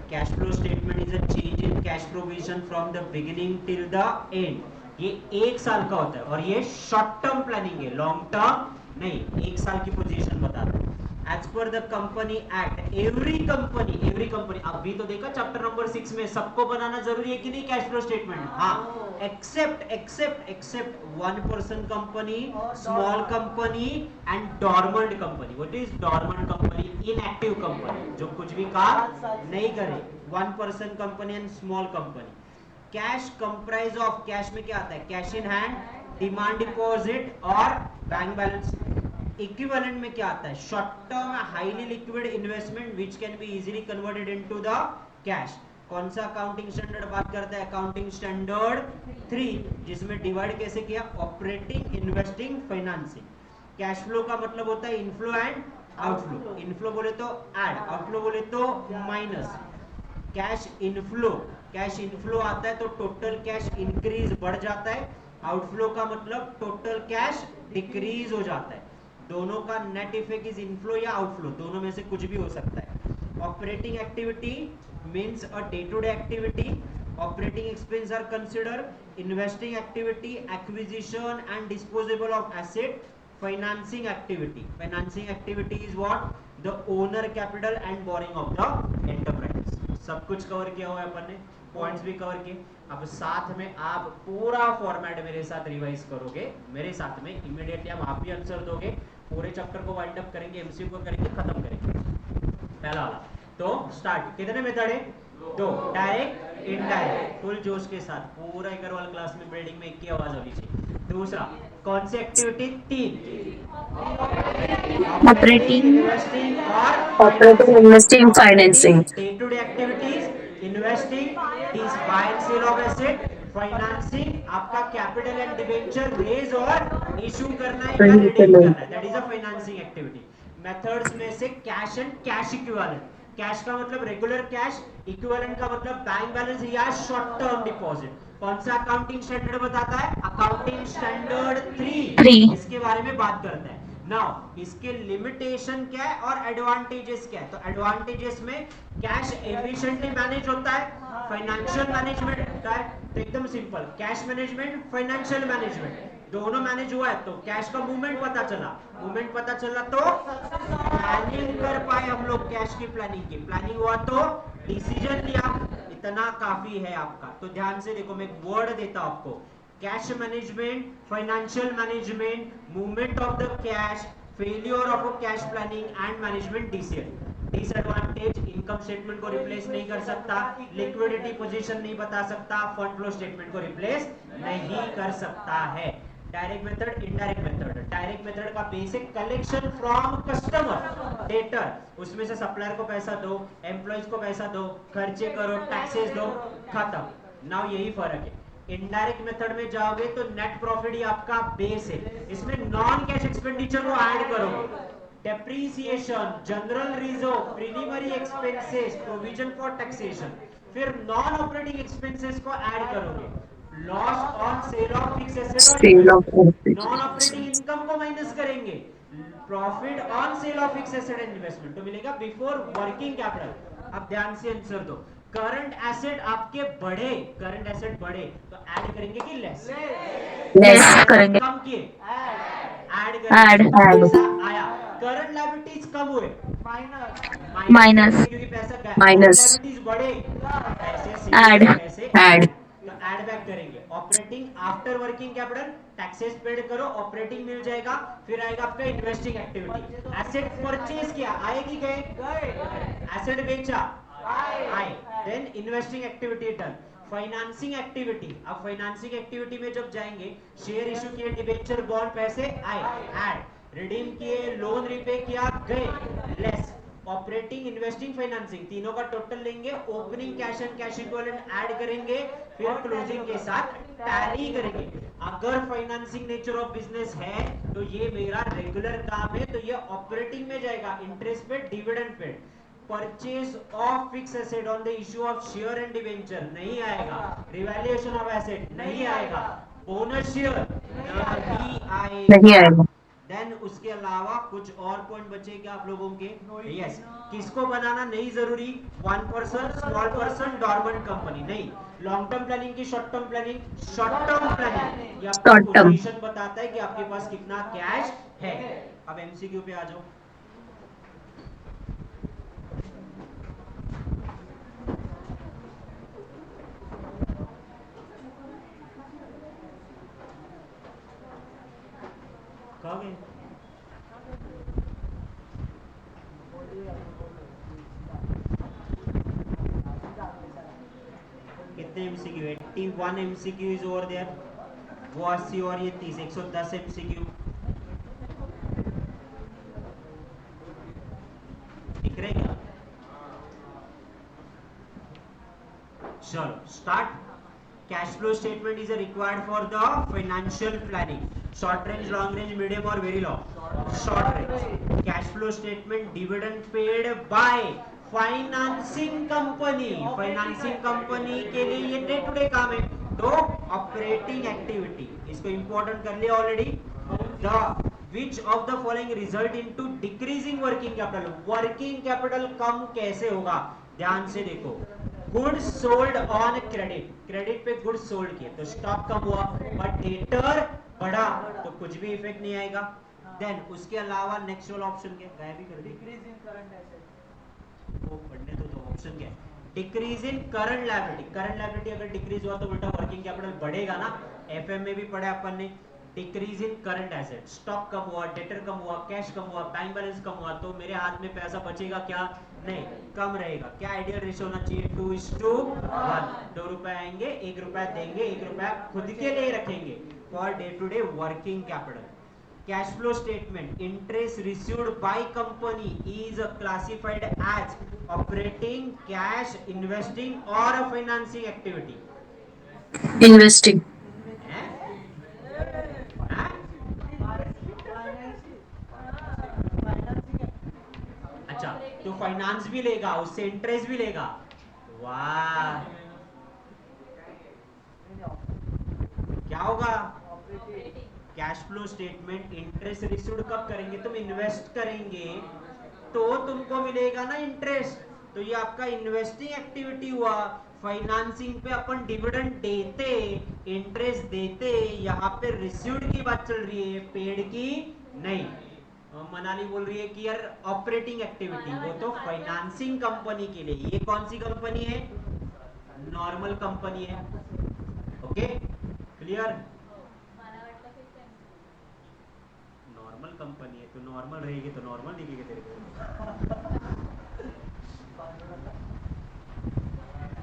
Cash flow statement is a change in cash provision from the beginning till the end. ये एक साल का होता है और ये short term planning है, long term नहीं. एक साल की पोजीशन बताता है. As per the company act, every company अभी तो देखा चैप्टर नंबर 6 में सबको बनाना जरूरी है कि नहीं कैश फ्लो स्टेटमेंट. हाँ, except one person company, small company and dormant company. What is dormant company? Inactive company, जो कुछ भी काम नहीं करे. One person company and small company. Cash comprise of, cash में क्या आता है? Cash in hand, demand deposit और बैंक बैलेंस. इक्विवेलेंट में क्या आता है? Short term highly liquid investment which can be easily converted into the cash. कौन सा अकाउंटिंग स्टैंडर्ड बात करता है? अकाउंटिंग स्टैंडर्ड 3, जिसमें डिवाइड कैसे किया? Operating, investing, financing. Cash flow का मतलब होता है इनफ्लो एंड आउटफ्लो. इनफ्लो बोले तो ऐड, आउटफ्लो बोले तो माइनस. कैश इनफ्लो आता है तो टोटल कैश इंक्रीज बढ़ जाता है. आउटफ्लो का मतलब टोटल कैश डिक्रीज हो जाता है. दोनों का नेट इफेक्ट इज इनफ्लो या आउटफ्लो, दोनों में से कुछ भी हो सकता है. Operating activity means a day to day activity operating expense are consider investing activity, acquisition and disposable of asset, financing activity. Financing activity is what? The owner capital and borrowing of the enterprise. सब कुछ cover किया हुआ है अपन ने, points भी cover किए. अब साथ में आप पूरा फॉर्मेट मेरे साथ रिवाइज करोगे, मेरे साथ में इमीडिएटली आप भी आंसर दोगे. पूरे चैप्टर को वाइंड अप करेंगे, एमसीक्यू को करेंगे, खत्म करेंगे. पहला वाला तो स्टार्ट. कितने मेथड है? दो, डायरेक्ट, इनडायरेक्ट. फुल जोश के साथ पूरा अग्रवाल क्लास में बिल्डिंग में एक ही आवाज होनी चाहिए. दूसरा कौन सी एक्टिविटी? तीन. Operating, इन्वेस्टिंग और operating, investing, financing. Day to day activities. Investing, buy and sale of asset. Financing, आपका कैपिटल एंड डिबेंचर रेज और इशू करना है या रिडीम करना है, that is a financing activity. Methods में से cash and cash equivalent. Cash का मतलब रेगुलर कैश, इक्विवेलेंट का मतलब बैंक बैलेंस या शॉर्ट टर्म डिपॉजिट. कौन सा अकाउंटिंग स्टैंडर्ड बताता है? Accounting standard 3. इसके बारे में बात करते हैं. नाउ इसके लिमिटेशन क्या है और एडवांटेजेस क्या है? तो एडवांटेजेस में कैश एफिशिएंटली मैनेज होता है, फाइनेंशियल मैनेजमेंट होता है. तो एकदम simple, cash management, financial management दोनों मैनेज हुआ है तो कैश का मूवमेंट पता चला. मूवमेंट पता चला तो प्लानिंग कर पाए हम लोग. कैश की प्लानिंग हुआ तो डिसीजन लिया. इतना काफी है आपका. तो ध्यान से देखो, मैं एक वर्ड देता हूं आपको. Cash management, financial management, movement of the cash, failure of cash planning and management decision. Disadvantage, income statement को रिप्लेस नहीं कर सकता, लिक्विडिटी पोजीशन नहीं बता सकता, फंड फ्लो स्टेटमेंट को रिप्लेस नहीं कर सकता है. Direct method, indirect method. Direct method का basic collection from customer, debtor, उसमें से सप्लायर को पैसा दो, एम्प्लॉइज को पैसा दो, खर्चे करो, टैक्सेस दो, खत्म. नाउ यही फर्क है. इनडायरेक्ट मेथड में जाओगे तो नेट प्रॉफिट ही आपका बेस है. इसमें नॉन कैश एक्सपेंडिचर को ऐड करोगे. Depreciation, general reserve, preliminary expenses, provision for taxation, फिर नॉन ऑपरेटिंग एक्सपेंसेस को ऐड करोगे. Loss on sale of fix asset और नॉन ऑपरेटिंग इनकम को माइनस करेंगे. Profit on sale of fix asset and investment तो मिलेगा before working capital. अब ध्यान से आंसर दो. करंट एसेट आपके बढ़े, करंट एसेट बढ़े तो ऐड करेंगे कि लेस? लेस करेंगे. कम किए, ऐड Add, करेंगे. add. पैसा आया. करंट लायबिलिटीज कम हुए, Minus. क्योंकि पैसा गया. Minus. लायबिलिटीज बढ़े, पैसे Add. पैसे Add. तो ऐड बैक करेंगे. Operating after working capital, taxes paid करो, ऑपरेटिंग मिल जाएगा. फिर आएगा आपका इन्वेस्टिंग एक्टिविटी. एसेट परचेज किया, आएगी गए, एसेट बेचा, आए. Then investing activity done. Financing activity, अब फाइनेंसिंग एक्टिविटी में जब जाएंगे, शेयर इशू किए, डिबेंचर, बॉन्ड, पैसे आए, ऐड. रिडीम किए, लोन रिपे किया, गए, लेस. ऑपरेटिंग, इन्वेस्टिंग, फाइनेंसिंग तीनों का टोटल लेंगे, opening cash and cash equivalent add करेंगे, फिर क्लोजिंग के साथ टैली करेंगे. अगर फाइनेंसिंग नेचर ऑफ बिजनेस है तो ये मेरा रेगुलर काम है, तो ये ऑपरेटिंग में जाएगा. इंटरेस्ट पे, dividend pay. Purchase of fix asset on the issue of share and debenture नहीं आएगा. रिवैल्यूएशन ऑफ एसेट नहीं आएगा. बोनस शेयर नहीं आएगा. देन उसके अलावा कुछ और पॉइंट बचे क्या आप लोगों के? यस. किसको बनाना नहीं जरूरी, 1 person, small person, dormant company नहीं. लॉन्ग टर्म प्लानिंग की short term planning, short term planning ये आपको Short term. पोजीशन बताता है कि आपके पास कितना कैश है. अब एमसीक्यू पे आ जाओ. कहाँ गए? कितने MCQ? 81 MCQ is over there. वो 80 और ये 30, 110 एमसीक्यू. दिख रहे क्या? चलो start. Cash flow statement is required for the financial planning. Short range, long range, medium और very long. Short range cash flow statement, dividend paid by financing company. Financing company के लिए ये डे टू डे काम है. तो operating activity इसको important कर लिया already. The which of the following result into decreasing working capital. Working capital कम कैसे होगा? ध्यान से देखो. Goods sold on credit, credit पे गुड्स सोल्ड किए तो स्टॉक कम हुआ, बट डेटर बढ़ा तो कुछ भी इफेक्ट नहीं आएगा। देन उसके अलावा नेक्स्ट वाला ऑप्शन क्या, गायब भी कर दी, डिक्रीज इन करंट एसेट। वो पढ़ने तो ऑप्शन क्या है, decrease in current liability. Current liability अगर डिक्रीज हुआ तो बेटा वर्किंग कैपिटल बढ़ेगा ना, एफएम में भी पढ़ा अपन ने। Decrease in current asset, stock कम हुआ, डेटर कम हुआ, कैश कम हुआ, बैंक बैलेंस कम हुआ, तो मेरे हाथ में पैसा बचेगा क्या, नहीं, कम रहेगा। क्या आइडियल रेशियो होना चाहिए, 2:1। 2 रुपए आएंगे, 1 रुपया देंगे, 1 रुपया खुद के लिए रखेंगे for day to day working capital. Cash flow statement, interest received by company is classified as operating, cash, investing or a financing activity. Investing. हैं? हैं? अच्छा, तो फाइनेंस भी लेगा, उससे इंटरेस्ट भी लेगा। वाह, क्या होगा, cash flow statement, interest received कब करेंगे, तुम इन्वेस्ट करेंगे तो तुमको मिलेगा ना इंटरेस्ट, तो ये आपका इन्वेस्टिंग एक्टिविटी हुआ। फाइनेंसिंग पे अपन डिविडेंड देते, इंटरेस्ट देते, यहाँ पे रिसीव्ड की बात चल रही है, पेड की नहीं। मनाली बोल रही है कि यार ऑपरेटिंग एक्टिविटी, वो तो फाइनेंसिंग कंपनी के लिए। ये कौन सी कंपनी है, नॉर्मल कंपनी है। ओके क्लियर, नॉर्मल कंपनी है तो नॉर्मल रहेगी, तो नॉर्मल दिखेगी तेरे को।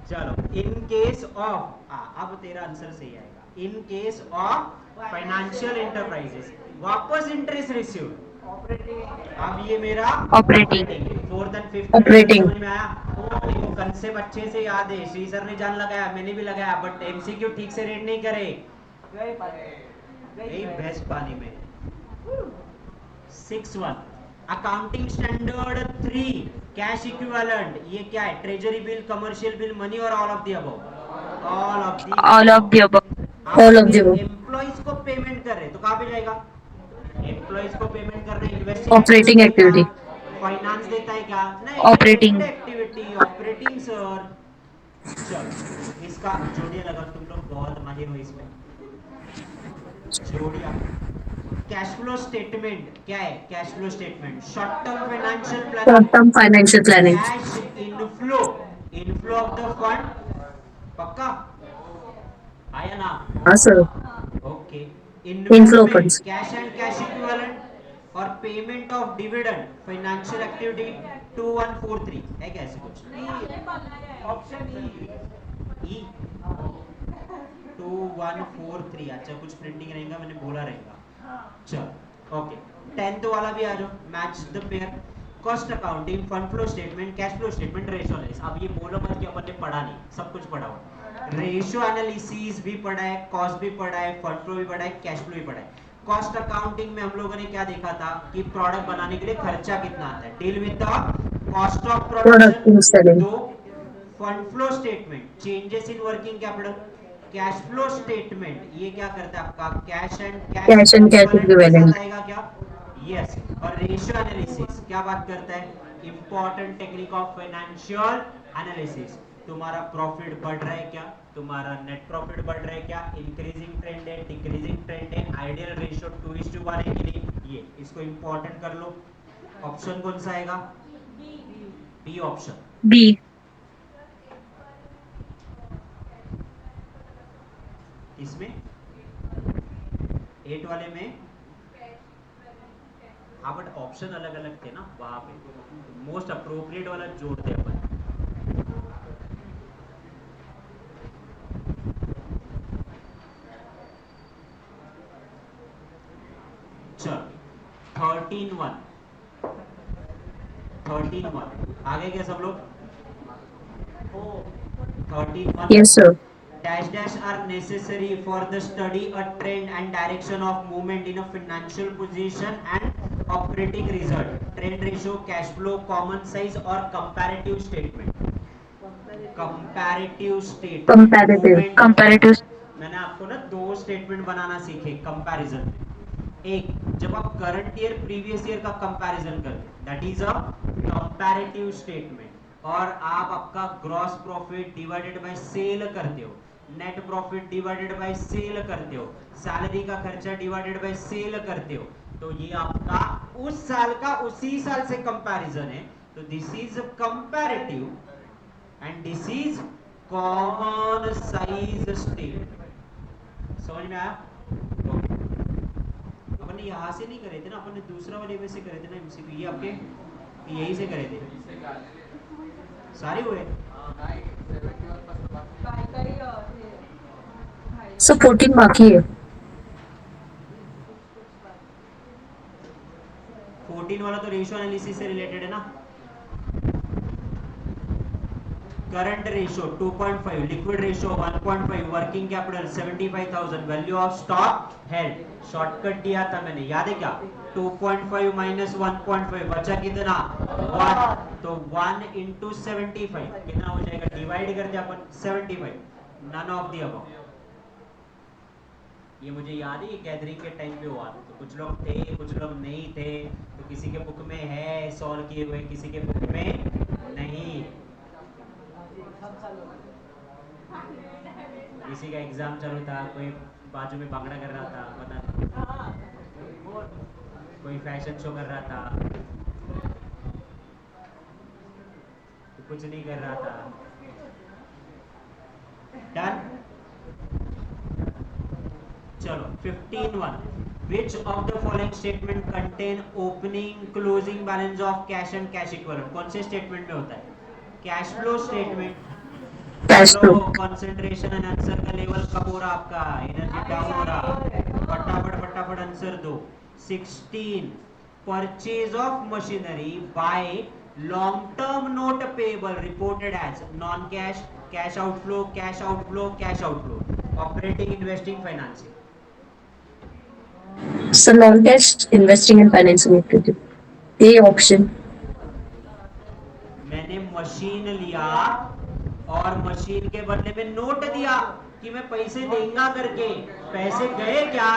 चलो, इन केस ऑफ, अब तेरा आंसर सही आएगा, in case of financial enterprises वापस इंटरेस्ट रिसीव्ड, अब ये मेरा Operating. Fourth and fifth Operating. समझ में आया। अपने को कंसेप्ट अच्छे से याद है, श्री सर ने जान लगाया, मैंने भी लगाया, बट एमसीक्यू ठीक से रीड नहीं करे, नहीं बेस्ट पानी में। 6:1 अकाउंटिंग स्टैंडर्ड 3 कैश इक्विवेलेंट, ये क्या है, treasury bill, commercial bill, money और all of the above, all of the All of the above. All of the above. Employees को पेमेंट कर रहे तो कहां पे जाएगा, एम्प्लॉइज को पेमेंट कर रहे, इन्वेस्टिंग Operating activity. फाइनेंस देता है क्या, नहीं, Operating. Activity, operating sir. चलो इसका जोड़िए लगा, तुम लोग बहुत माहिर हो इसमें, जोड़िया। कैश फ्लो स्टेटमेंट क्या है, cash flow statement short term financial Short planning, term financial planning. Cash inflow, inflow of the fund, पक्का आया ना, हाँ sir. Okay. Inflow investment, funds. Cash and cash equivalent और payment of dividend, financial activity 2143 है क्या, ऐसे कुछ option E 2143, अच्छा कुछ प्रिंटिंग रहेगा, मैंने बोला रहेगा। चलो ओके, 10th वाला भी आ जाओ, match the pair. Cost accounting, fund flow statement, cash flow statement, ratio analysis. अब ये बोलो मत कि अपन ने पढ़ा नहीं, सब कुछ पढ़ा हुआ। रेशियो एनालिसिस भी पढ़ा है, कॉस्ट भी पढ़ा है, फंड फ्लो भी पढ़ा है, कैश फ्लो भी पढ़ा है। कॉस्ट अकाउंटिंग में हम लोगों ने क्या देखा था कि प्रोडक्ट बनाने के लिए खर्चा कितना आता है, deal with the cost of Product in selling. दो, fund flow statement, changes in working capital. Cash flow statement ये क्या करता है आपका, cash and Cash and cash equivalent. आएगा क्या, यस। और रेशियो एनालिसिस क्या बात करता है, important technique of financial analysis. तुम्हारा प्रॉफिट बढ़ रहा है क्या, तुम्हारा नेट प्रॉफिट बढ़ रहा है क्या, इंक्रीजिंग ट्रेंड है, डिक्रीजिंग ट्रेंड है, आइडियल रेशियो 2:1 है कि नहीं, ये इसको इंपॉर्टेंट कर लो। ऑप्शन कौन सा आएगा, बी ऑप्शन। B. इसमें 8 वाले में, हाँ बट ऑप्शन अलग अलग थे ना, वहां पे मोस्ट अप्रोप्रिएट वाला जोड़ते अपन। चल 13:1 आगे क्या सब लोग, 13:1 Yes sir. dash dash are necessary for the study a trend and direction of movement in a financial position and operating result, trend ratio, cash flow, common size और comparative statement, comparative statement, Comparative. movement। Comparative. मैंने आपको ना 2 statement बनाना सीखे comparison में। एक, जब आप current year previous year का कंपैरिजन करते, that is a comparative statement. और आप आपका gross profit divided by sale करते हो, net profit divided by sale करते हो, सैलरी का खर्चा डिवाइडेड बाय सेल करते हो, तो ये आपका उस साल का उसी साल से कंपैरिजन है। तो this is comparative and this is common size statement. समझ में आया? अपन ने यहां से नहीं करे थे ना, अपन ने दूसरा वाले में से करे थे ना एमसीक्यू, ये आपके यही से करे थे सारे हुए। काय काय हे सर 14 बाकी है। 14 वाला तो रेशियो एनालिसिस से रिलेटेड है ना। Current ratio 2.5, liquid ratio 1.5, working capital 75,000, value of stock held, shortcut दिया था मैंने, याद है क्या? 2.5 माइनस 1.5 बचा कितना? 1, तो 1 इंटू 75 कितना हो जाएगा? डिवाइड करते अपन 75, नन ऑफ दी अबव। ये मुझे याद है, ये गैदरिंग के टाइम पे हुआ था, तो कुछ लोग थे कुछ लोग नहीं थे, तो किसी के बुक में है सॉल्व किए हुए, किसी के बुक में नहीं। किसी का एग्जाम चालू था, कोई बाजू में बांगड़ा कर रहा था, पता नहीं, कोई फैशन शो कर रहा था, तो कुछ नहीं कर रहा था। डन। चलो 15(1), which of the following statement contain opening closing balance of cash and cash equivalent? कौन से स्टेटमेंट में होता है? Cash flow statement. कैश चलो फ्लो। कंसंट्रेशन एंड आंसर का लेवल कब हो रहा आपका? एनर्जी डाउन हो रहा, फटाफट फटाफट आंसर दो। 16, purchase of machinery by long term note payable reported as non cash, cash outflow, cash outflow, cash outflow, operating, investing, financing. Sir non cash investing and financing activity, ये option. मैंने machine लिया और machine के बदले में note दिया कि मैं पैसे देंगा करके, पैसे गए क्या?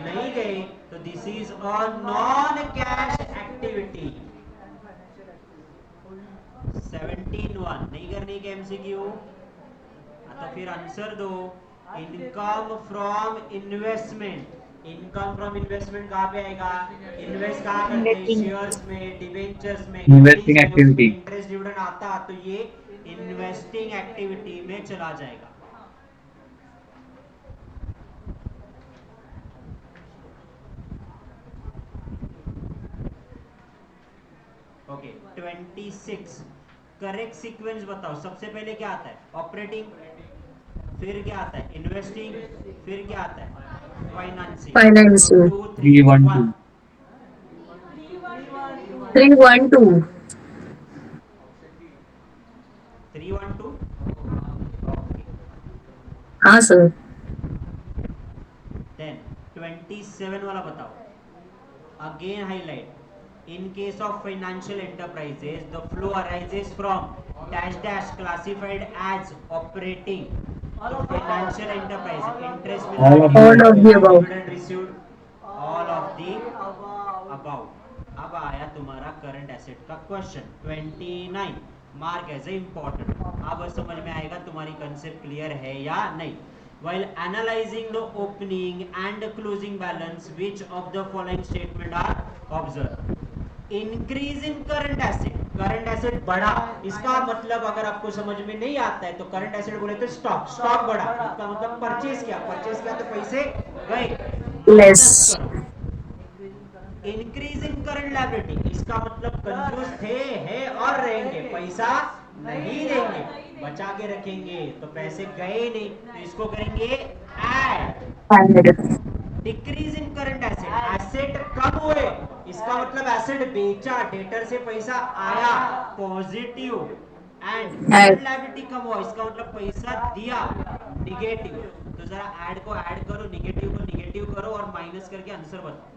नहीं गए, तो this is a non cash activity. 17(1) नहीं करनी के एमसीक्यू, तो फिर आंसर दो। Income from investment, income from investment कहाँ पे आएगा? इन्वेस्ट कहाँ करते हैं? शेयर्स में, डिबेंचर्स में, इन्वेस्टिंग कंपनीज में, उसमें एक्टिविटी। इंटरेस्ट डिविडेंड आता, तो ये इन्वेस्टिंग एक्टिविटी में चला जाएगा। ओके 26, करेक्ट सीक्वेंस बताओ। सबसे पहले क्या आता है? ऑपरेटिंग, फिर क्या आता है? इन्वेस्टिंग, फिर क्या आता है? फाइनेंसिंग। फाइनेंसिंग। 2 3 1 312। 312। हाँ सर। देन 27 वाला बताओ। Again highlight, in case of financial enterprises the flow arises from dash dash classified as operating, so financial enterprise interest मिला, All of All of the above. dividend received, all of the above। अब आया तुम्हारा current asset का question 29, mark as a important. अब समझ में आएगा तुम्हारी कंसेप्ट क्लियर है या नहीं। While analyzing the opening and closing balance, which of the following statement are observed? Increase in current asset, current asset बढ़ा, इसका मतलब अगर आपको समझ में नहीं आता है तो करंट एसेट बोले तो स्टॉक, स्टॉक बढ़ा, इसका मतलब परचेज किया, परचेज किया तो पैसे गए, Less. Increase in current liability, इसका मतलब कंजूस थे, है और रहेंगे, पैसा नहीं देंगे, बचा के रखेंगे, तो पैसे गए नहीं, तो इसको करेंगे add. Decrease in current asset, asset कम हुए, इसका मतलब एसेट बेचा, डेटर से पैसा आया, पॉजिटिव। एंड करंट लायबिलिटी कम हुआ, इसका मतलब पैसा दिया, निगेटिव। तो जरा ऐड को ऐड करो, निगेटिव को निगेटिव करो और माइनस करके आंसर बताओ।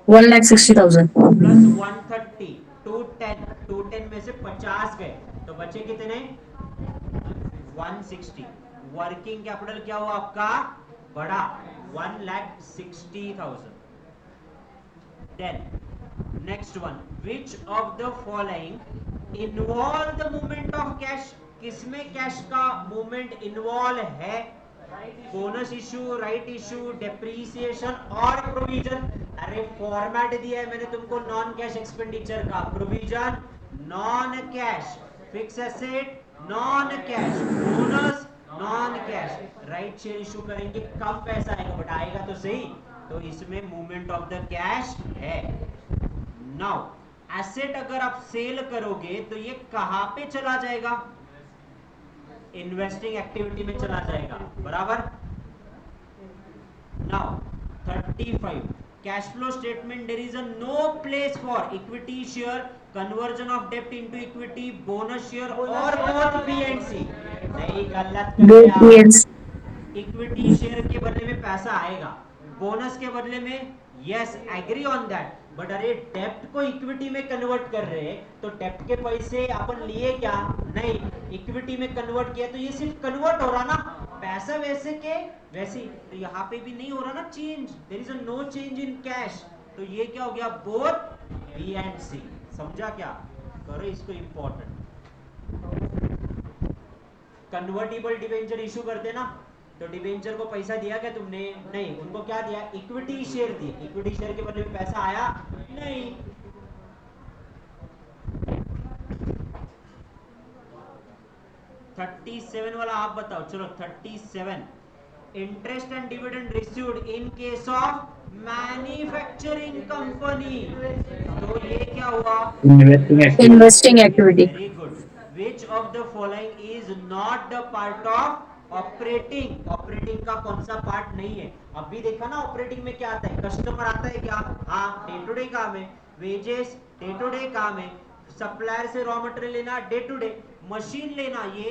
1,60,000। प्लस 130, 210, 210 में से 50 गए, तो बचे कितने? 160। वर्किंग कैपिटल क्या हुआ आपका? बढ़ा, 1,60,000। Then next one, which of the following involve the movement of cash? किसमें कैश का मूवमेंट इन्वॉल्व है? Bonus issue, right issue, depreciation और प्रोविजन। अरे फॉर्मेट दिया है मैंने तुमको नॉन कैश एक्सपेंडिचर का। Provision non cash, fix asset non cash, bonus non cash. Right share issue करेंगे कम पैसा आएगा बट आएगा तो सही। तो इसमें मूवमेंट ऑफ द कैश है। नाउ एसेट अगर आप सेल करोगे तो ये कहां पे चला जाएगा? इन्वेस्टिंग एक्टिविटी में चला जाएगा, बराबर। Now 35 cash flow statement, there is a no place for equity share, conversion of डेब्ट इनटू इक्विटी, बोनस शेयर और बोथ बी एंड सी। नहीं, गलत कर Both दिया। means इक्विटी शेयर के बदले में पैसा आएगा, बोनस के बदले में, yes agree on that, but अरे डेप्ट को इक्विटी में कन्वर्ट कर रहे हैं तो डेप्ट के पैसे अपन लिए क्या? नहीं, इक्विटी में कन्वर्ट किया तो ये सिर्फ कन्वर्ट हो रहा ना, पैसा वैसे के वैसे। तो यहाँ पे भी नहीं हो रहा ना change, there is a no change in cash. तो ये क्या हो गया? Both B and C. समझा क्या? करो इसको इंपॉर्टेंट। कन्वर्टिबल डिवेंचर इशू करते ना, तो डिवेंचर को पैसा दिया क्या तुमने? नहीं, उनको क्या दिया? इक्विटी शेयर दी। इक्विटी शेयर के बदले में पैसा आया नहीं। थर्टी सेवन वाला आप बताओ। चलो 37, interest and dividend received in case of manufacturing company. तो ये क्या हुआ? investing activity. Very good. Which of the following is not the part of operating? Operating का कौन सा पार्ट नहीं है? अभी देखा ना ऑपरेटिंग में क्या आता है? कस्टमर आता है क्या? हाँ, डे टू डे काम है। वेजेस डे टू डे काम है। सप्लायर से रॉ मटेरियल लेना डे टू डे। मशीन लेना ये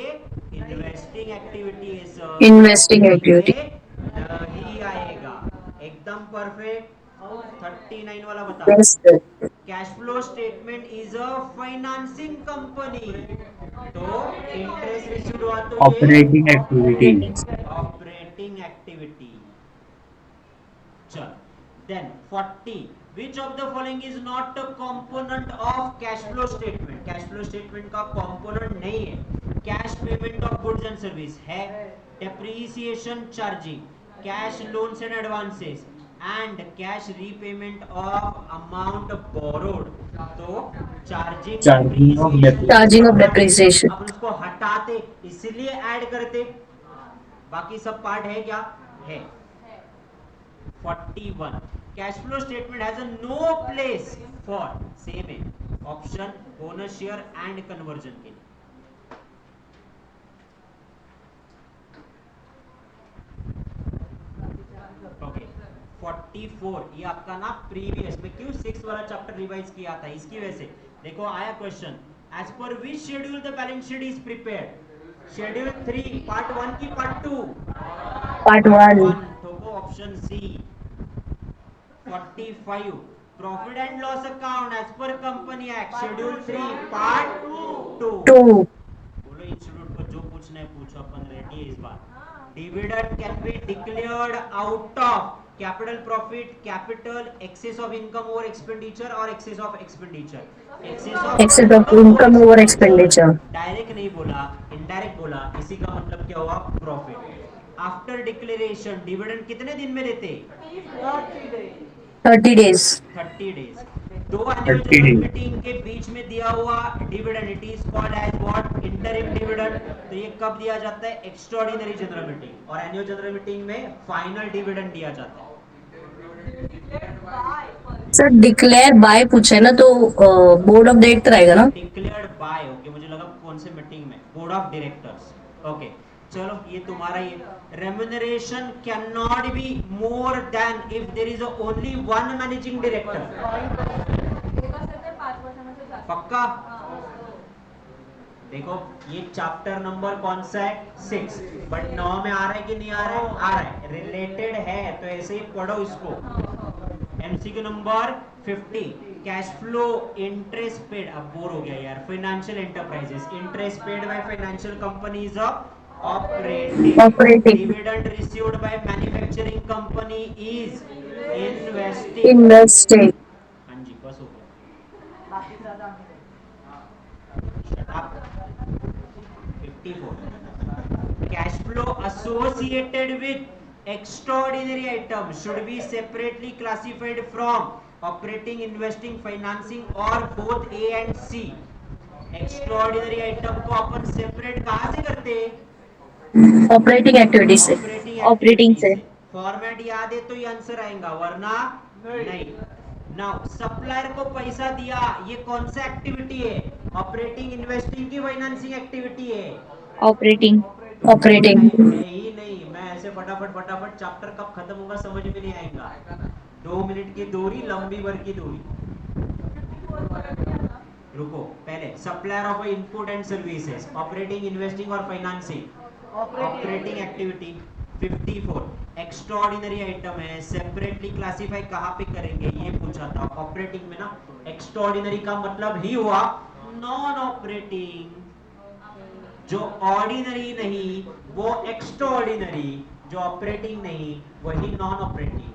इन्वेस्टिंग एक्टिविटी है सर। Investing activity. नहीं आएगा। एकदम परफेक्ट। 39 वाला बता। Yes, sir. Cash flow statement is a financing company, तो इंटरेस्ट रिसीव्ड हुआ तो ऑपरेटिंग एक्टिविटी। Operating activity. चल then 40, which of the following is not a component of cash flow statement? Cash flow statement का component नहीं है। Cash payment of goods and service है, depreciation charging, cash loans and advances and cash repayment of amount borrowed. तो Charging of depreciation. अपन उसको हटाते इसलिए add करते, बाकी सब पार्ट है क्या? है। 41 cash flow statement has a no place for, same है option, bonus share and conversion के लिए। ओके 44 ये आपका ना प्रीवियस में क्यों 6 वाला चैप्टर रिवाइज किया था इसकी वजह से। देखो आया question, as per which schedule the balance sheet is prepared? Schedule 3 part 1 की पार्ट 2? Part 1. ठोको option C. 45 profit and loss account as per company act schedule 3 part 2। 2. बोलो इंस्टीट्यूट को जो पूछना है पूछो, अपन रेडी है इस बार। Dividend can be declared out of capital profit, capital, excess of income over expenditure और excess of expenditure. Excess of income over expenditure. Direct नहीं बोला, इनडायरेक्ट बोला, इसी का मतलब क्या हुआ? प्रॉफिट। आफ्टर डिक्लेरेशन डिविडेंड कितने दिन में देते? 30 days. 30 डेज। दो एनुअल जनरल मीटिंग के बीच में दिया हुआ dividend it is called as what? Interim dividend. तो ये कब दिया जाता है? एक्स्ट्राऑर्डिनरी जनरल मीटिंग, और एनुअल जनरल मीटिंग में फाइनल डिविडेंड दिया जाता है। सर डिक्लेयर बाय पूछे ना तो बोर्ड ऑफ डायरेक्टर आएगा ना? डिक्लेयर्ड बाय, ओके मुझे लगा कौन से मीटिंग में, बोर्ड ऑफ डायरेक्टर्स। ओके चलो ये तुम्हारा ये remuneration can not be more than if there is only one managing director. पक्का? देखो ये चैप्टर नंबर कौन सा है? 6, बट 9 में आ रहा है कि नहीं आ रहा है? आ रहा है, रिलेटेड है तो ऐसे ही पढ़ो इसको। MCQ number 50 cash flow interest paid, अब बोर हो गया यार, financial enterprises, interest paid by financial companies of operating, dividend received by manufacturing company is investing. Investing. हाँ जी बस हो गया। बाकीचं आता आम्ही Up. 54. Cash flow associated with extraordinary item should be separately classified from operating, investing, financing or both A and C. Extraordinary item को अपन separate कहाँ से करते हैं? ऑपरेटिंग एक्टिविटी से ऑपरेटिंग ऑपरेटिंग एक्टिविटी से से। फॉर्मेट याद है तो ये आंसर आएगा, वरना नहीं। नाउ सप्लायर को पैसा दिया, ये कौन सा एक्टिविटी है? ऑपरेटिंग, इन्वेस्टिंग की फाइनेंसिंग एक्टिविटी है? ऑपरेटिंग ऑपरेटिंग है ही नहीं। मैं ऐसे फटाफट फटाफट चैप्टर कब खत्म होगा समझ में नहीं आएगा। 2 मिनट की दूरी, लंबी भर की दूरी। रुको, पहले supplier of input and services, operating, investing और financing, operating activity. 54 extraordinary item है, सेपरेटली क्लासिफाई कहाँ पे करेंगे ये पूछा था। ऑपरेटिंग में ना एक्स्ट्राऑर्डिनरी का मतलब ही हुआ नॉन ऑपरेटिंग। जो ऑर्डिनरी नहीं वो एक्स्ट्राऑर्डिनरी, जो ऑपरेटिंग नहीं वही नॉन ऑपरेटिंग।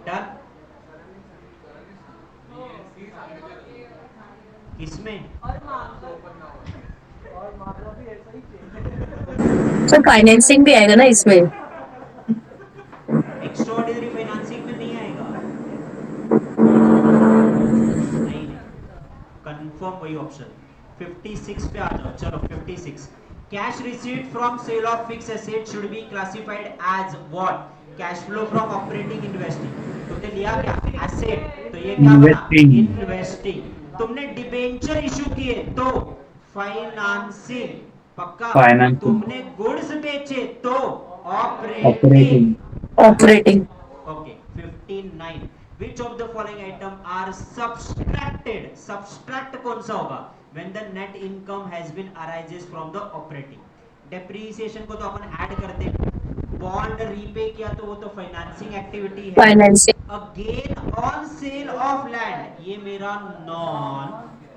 डन? किसमें? और मामला भी ऐसा ही चाहिए। सर फाइनेंसिंग भी आएगा ना इसमें? एक्स्ट्राऑर्डिनरी फाइनेंसिंग में नहीं आएगा। नहीं, कंफर्म वही ऑप्शन। 56 पे आ जाओ। चलो 56, cash received from sale of fix asset should be classified as what? Cash flow from operating, investing. तुमने लिया क्या? एसेट, तो ये क्या बना? इन्वेस्टिंग। तुमने डिबेंचर इशू किए तो फाइनेंसिंग, पक्का? तुमने गुड्स बेचे तो operating. Operating Okay, 59. Which of the following item are subtracted? Subtract कौन सा होगा? When the net income has been arises from the operating. Depreciation को तो अपन ऐड करते हैं। बॉन्ड रीपे किया तो वो तो फाइनेंसिंग एक्टिविटी है। Financing again on sale of land, ये मेरा नॉन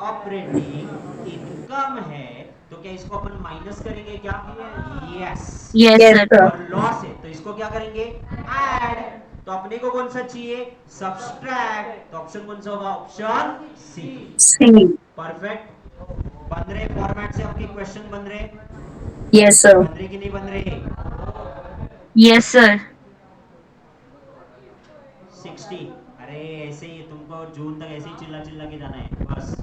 ऑपरेटिंग इनकम है, तो क्या इसको अपन माइनस करेंगे क्या? यस। यस सर और लॉस है तो इसको क्या करेंगे? ऐड। तो अपने को कौन सा चाहिए? सब्सट्रैक्ट। तो ऑप्शन कौन सा होगा? Option C. C perfect. बन रहे फॉर्मेट से आपके क्वेश्चन बन रहे? यस सर बन रहे कि नहीं बन रहे? Yes sir 60। अरे ऐसे ही तुमको जून तक ऐसे ही चिल्ला चिल्ला के जाना है बस।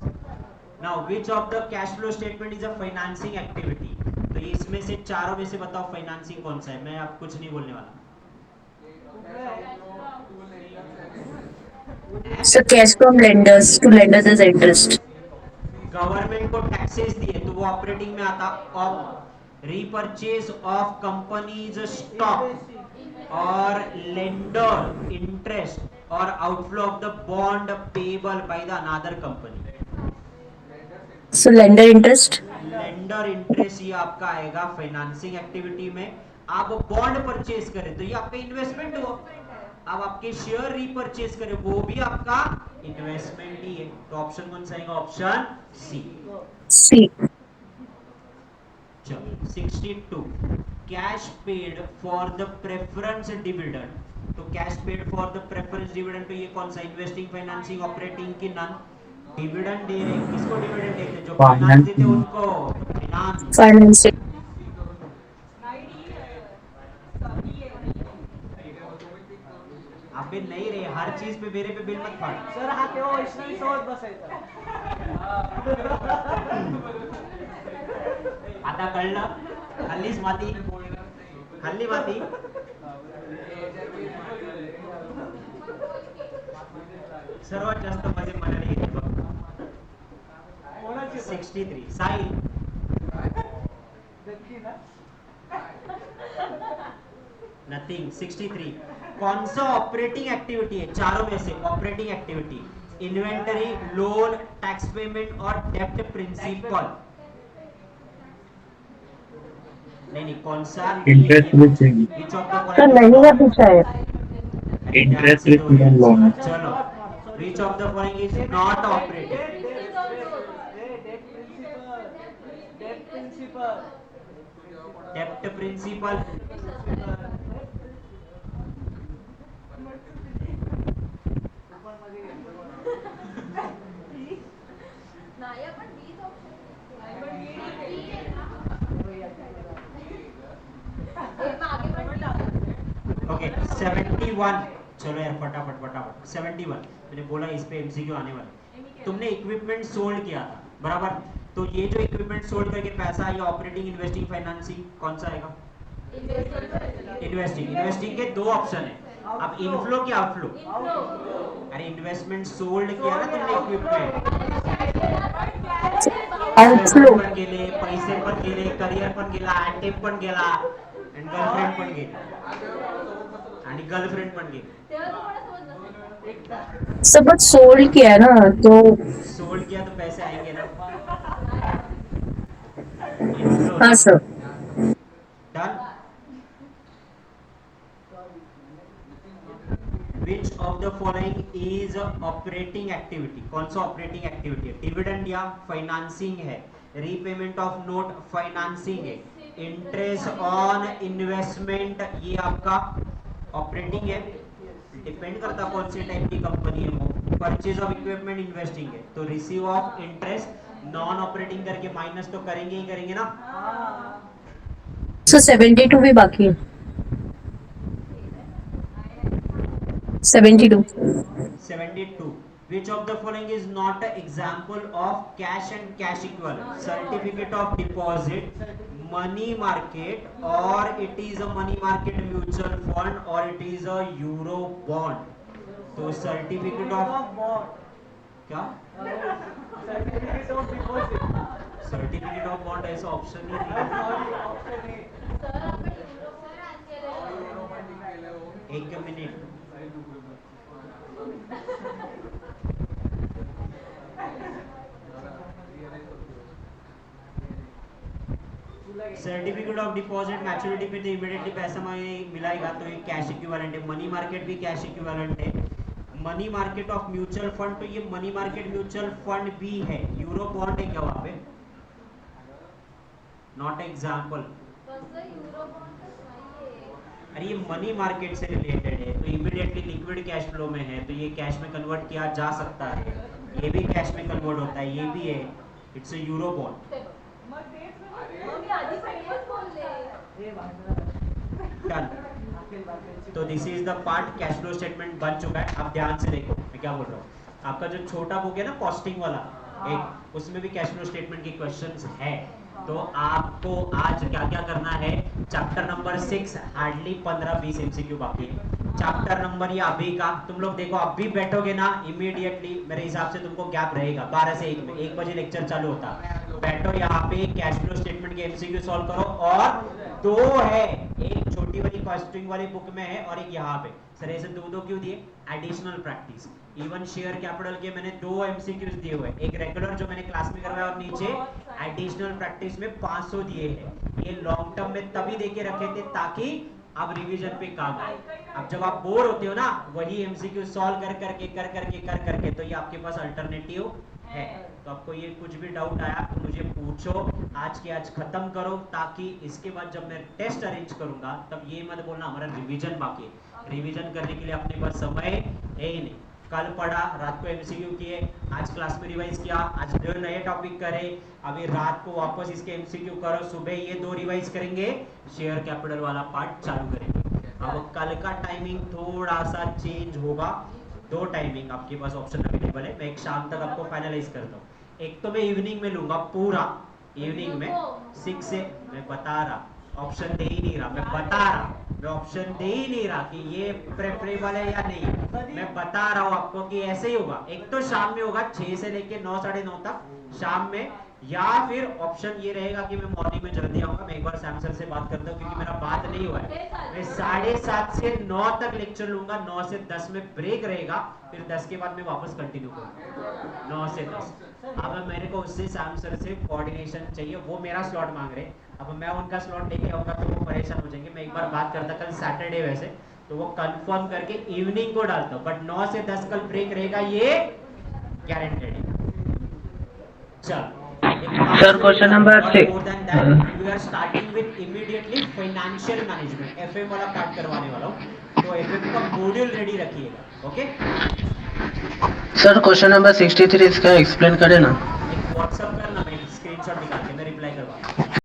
Now which of the cash flow statement is a financing activity? तो इसमें से चारों में से बताओ फाइनेंसिंग कौन सा है। मैं अब कुछ नहीं बोलने वाला। Sir cash from lenders to lenders as interest government को टैक्सेस दिए तो वो ऑपरेटिंग में आता। और रीपरचेज ऑफ कंपनीज स्टॉक और लेंडर इंटरेस्ट और outflow of the bond payable by the another company. So lender interest lender interest ये आपका आएगा फाइनेंसिंग एक्टिविटी में। आप बॉन्ड परचेज करें तो ये आपका इन्वेस्टमेंट हुआ। अब आपके शेयर रीपरचेज करें वो भी आपका इन्वेस्टमेंट ही है। तो ऑप्शन कौन सा आएगा? Option C. सी चलो 62, cash paid for the preference dividend. तो cash paid for the preference dividend, तो ये कौन सा? इन्वेस्टिंग, फाइनेंसिंग, ऑपरेटिंग की नन? डिविडेंड दे रहे, किसको डिविडेंड देते? जो फाइनेंस देते उनको फाइनेंस। फाइनेंसिंग अबे नहीं रे, हर चीज पे मेरे पे बिल मत फाड़। सर हा तेव्हा वैष्णवी सोबत बसायचा। आता कळलं? हल्लीच माती, हल्ली माती। सर्वात जास्त मजे मनाने घेते बघ। 63 साई नथिंग। 63 कौन सा ऑपरेटिंग एक्टिविटी है चारों में से? Operating activity inventory, loan, tax payment और डेब्ट प्रिंसिपल। नहीं कौन सा? इंटरेस्ट रिसीविंग, सर नहीं का पूछा है। Interest receiving loan. चलो which of the following is not operating? डेब्ट प्रिंसिपल। 71, चलो यार फटाफट फटाफट 71, मैंने बोला इस पे एमसीक्यू आने वाले। तुमने इक्विपमेंट सोल्ड किया था, बराबर? तो ये जो इक्विपमेंट सोल्ड करके पैसा या ऑपरेटिंग, इन्वेस्टिंग, फाइनेंसिंग, कौन सा आएगा? इन्वेस्टिंग। इन्वेस्टिंग के दो ऑप्शन है, अब इनफ्लो क्या आउटफ्लो? अरे इन्वेस्टमेंट सोल्ड किया ना तुमने इक्विपमेंट, Outflow. पण गेले, पैसे पण गेले, करिअर पण गेला, आयटेम पण गेला, आणि गर्लफ्रेंड पण गेली, आणि गर्लफ्रेंड पण गेली। तेव्हा तुम्हाला समजलं असेल. सबक सोल्ड किया है ना, तो सोल्ड किया तो पैसे आएंगे ना। इनफ्लो हाँ sir. Done. Which of the following is operating activity? कौन सा ऑपरेटिंग एक्टिविटी है? डिविडेंड या फाइनेंसिंग है, रीपेमेंट ऑफ नोट फाइनेंसिंग है, इंटरेस्ट ऑन इन्वेस्टमेंट ये आपका ऑपरेटिंग है, डिपेंड करता कौन सी टाइप की कंपनी है वो। परचेज ऑफ इक्विपमेंट इन्वेस्टिंग है, तो receive of interest non operating करके माइनस तो करेंगे ही करेंगे ना। सो 72 भी बाकी है। 72। 72. Which of the following is not an example of cash and cash equivalent? Certificate of deposit, money market, or it is a money market mutual fund, or it is a euro bond. तो certificate of क्या? Certificate of deposit, Certificate of bond ऐसा option ही नहीं है। Option A. Sir आपण युरोपमध्ये केलं. एक minute, certificate of deposit maturity पे तो इमीडिएटली पैसा मिलाएगा, तो ये कैश इक्विवेलेंट है। मनी मार्केट भी कैश इक्विवेलेंट है। Money market of mutual fund, तो ये मनी मार्केट म्यूचुअल फंड भी है। यूरो बॉन्ड है क्या वहां पे? Not example. कसं युरो बॉन्ड नाहीये. अरे ये मनी मार्केट से रिलेटेड है, तो इमीडिएटली लिक्विड कैश फ्लो में है, तो ये कैश में कन्वर्ट किया जा सकता है, ये भी कैश में कन्वर्ट होता है, ये भी है। It's a euro bond. मग मी आधी पहिलेच बोलले. हे भांडण डन। तो this is the part, cash flow statement बन चुका है। आप ध्यान से देखो मैं क्या बोल रहा हूँ। आपका जो छोटा बुक है ना कॉस्टिंग वाला, एक उसमें भी कैश फ्लो स्टेटमेंट के क्वेश्चंस है। तो आपको आज क्या क्या करना है? चैप्टर नंबर 6 हार्डली 15-20 एमसीक्यू बाकी है। चैप्टर नंबर ये अभी का, तुम लोग देखो अभी बैठोगे ना इमीडिएटली, मेरे हिसाब से तुमको गैप रहेगा 12 से 1 में, 1 बजे लेक्चर चालू होता। बैठो यहाँ पे, कैश फ्लो स्टेटमेंट के एमसीक्यू सॉल्व करो। और 2 है, एक छोटी वाली कॉस्टिंग वाली बुक में है और एक यहाँ पे। सर ऐसे 2-2 क्यों दिए? Additional practice. Even share capital के मैंने 2 एमसीक्यूज दिए हुए, एक रेगुलर जो मैंने क्लास में करवाया और नीचे एडिशनल प्रैक्टिस में 500 दिए हैं। ये लॉन्ग टर्म में तभी देके रखे थे ताकि आप रिवीजन पे काम आए। अब जब आप बोर होते हो ना, वही एमसीक्यू सॉल्व कर करके तो ये आपके पास अल्टरनेटिव है। तो आपको ये कुछ भी डाउट आया तो मुझे पूछो, आज के आज खत्म करो, ताकि इसके बाद जब मैं टेस्ट अरेंज करूंगा तब ये मत बोलना हमारा रिवीजन बाकी है। रिवीजन करने के लिए अपने पास समय है ही नहीं। कल पढ़ा, रात को एमसीक्यू किए, आज क्लास में रिवाइज किया, आज 2 नए टॉपिक करे, अभी रात को वापस इसके एमसीक्यू करो, सुबह ये 2 रिवाइज करेंगे, शेयर कैपिटल वाला पार्ट चालू करेंगे। अब कल का टाइमिंग थोड़ा सा चेंज होगा, 2 टाइमिंग आपके पास ऑप्शन अवेलेबल है। मैं एक शाम तक आपको फाइनलाइज करता हूँ। एक तो मैं इवनिंग में लूंगा, पूरा इवनिंग में 6 से, मैं बता रहा, ऑप्शन दे ही नहीं रहा, मैं बता रहा, मैं ऑप्शन दे ही नहीं रहा कि ये प्रेफरेबल है या नहीं। मैं बता रहा हूँ आपको कि ऐसे ही होगा। एक तो शाम में होगा 6 से लेके 9 साढ़े 9 तक शाम में, या फिर ऑप्शन ये रहेगा कि मैं मॉर्निंग में जल्दी आऊंगा। मैं एक बार सैम सर से बात करता हूँ क्योंकि मेरा बात नहीं हुआ है। मैं 7:30 से 9 तक लेक्चर लूंगा, 9 से 10 में ब्रेक रहेगा, फिर 10 के बाद मैं वापस कंटिन्यू करूंगा 9 से 10। अब मेरे को उससे सैम सर से कोऑर्डिनेशन चाहिए, वो मेरा स्लॉट मांग रहे। अब मैं उनका स्लॉट लेके आऊंगा तो वो परेशान हो जाएंगे। मैं एक बार बात करता, कल सैटरडे वैसे, तो वो कंफर्म करके इवनिंग को डालता हूँ, बट 9 से 10 कल ब्रेक रहेगा, ये गारंटेड है। चल Sir, question number 6. More than that, we are starting with immediately financial management. FM वाला पार्ट करवाने वाला हूँ, तो FM का मॉड्यूल रेडी रखिएगा, ओके? सर क्वेश्चन नंबर 63 इसका एक्सप्लेन करें ना। एक व्हाट्सएप करना, मैं स्क्रीनशॉट निकाल के मैं रिप्लाई करवा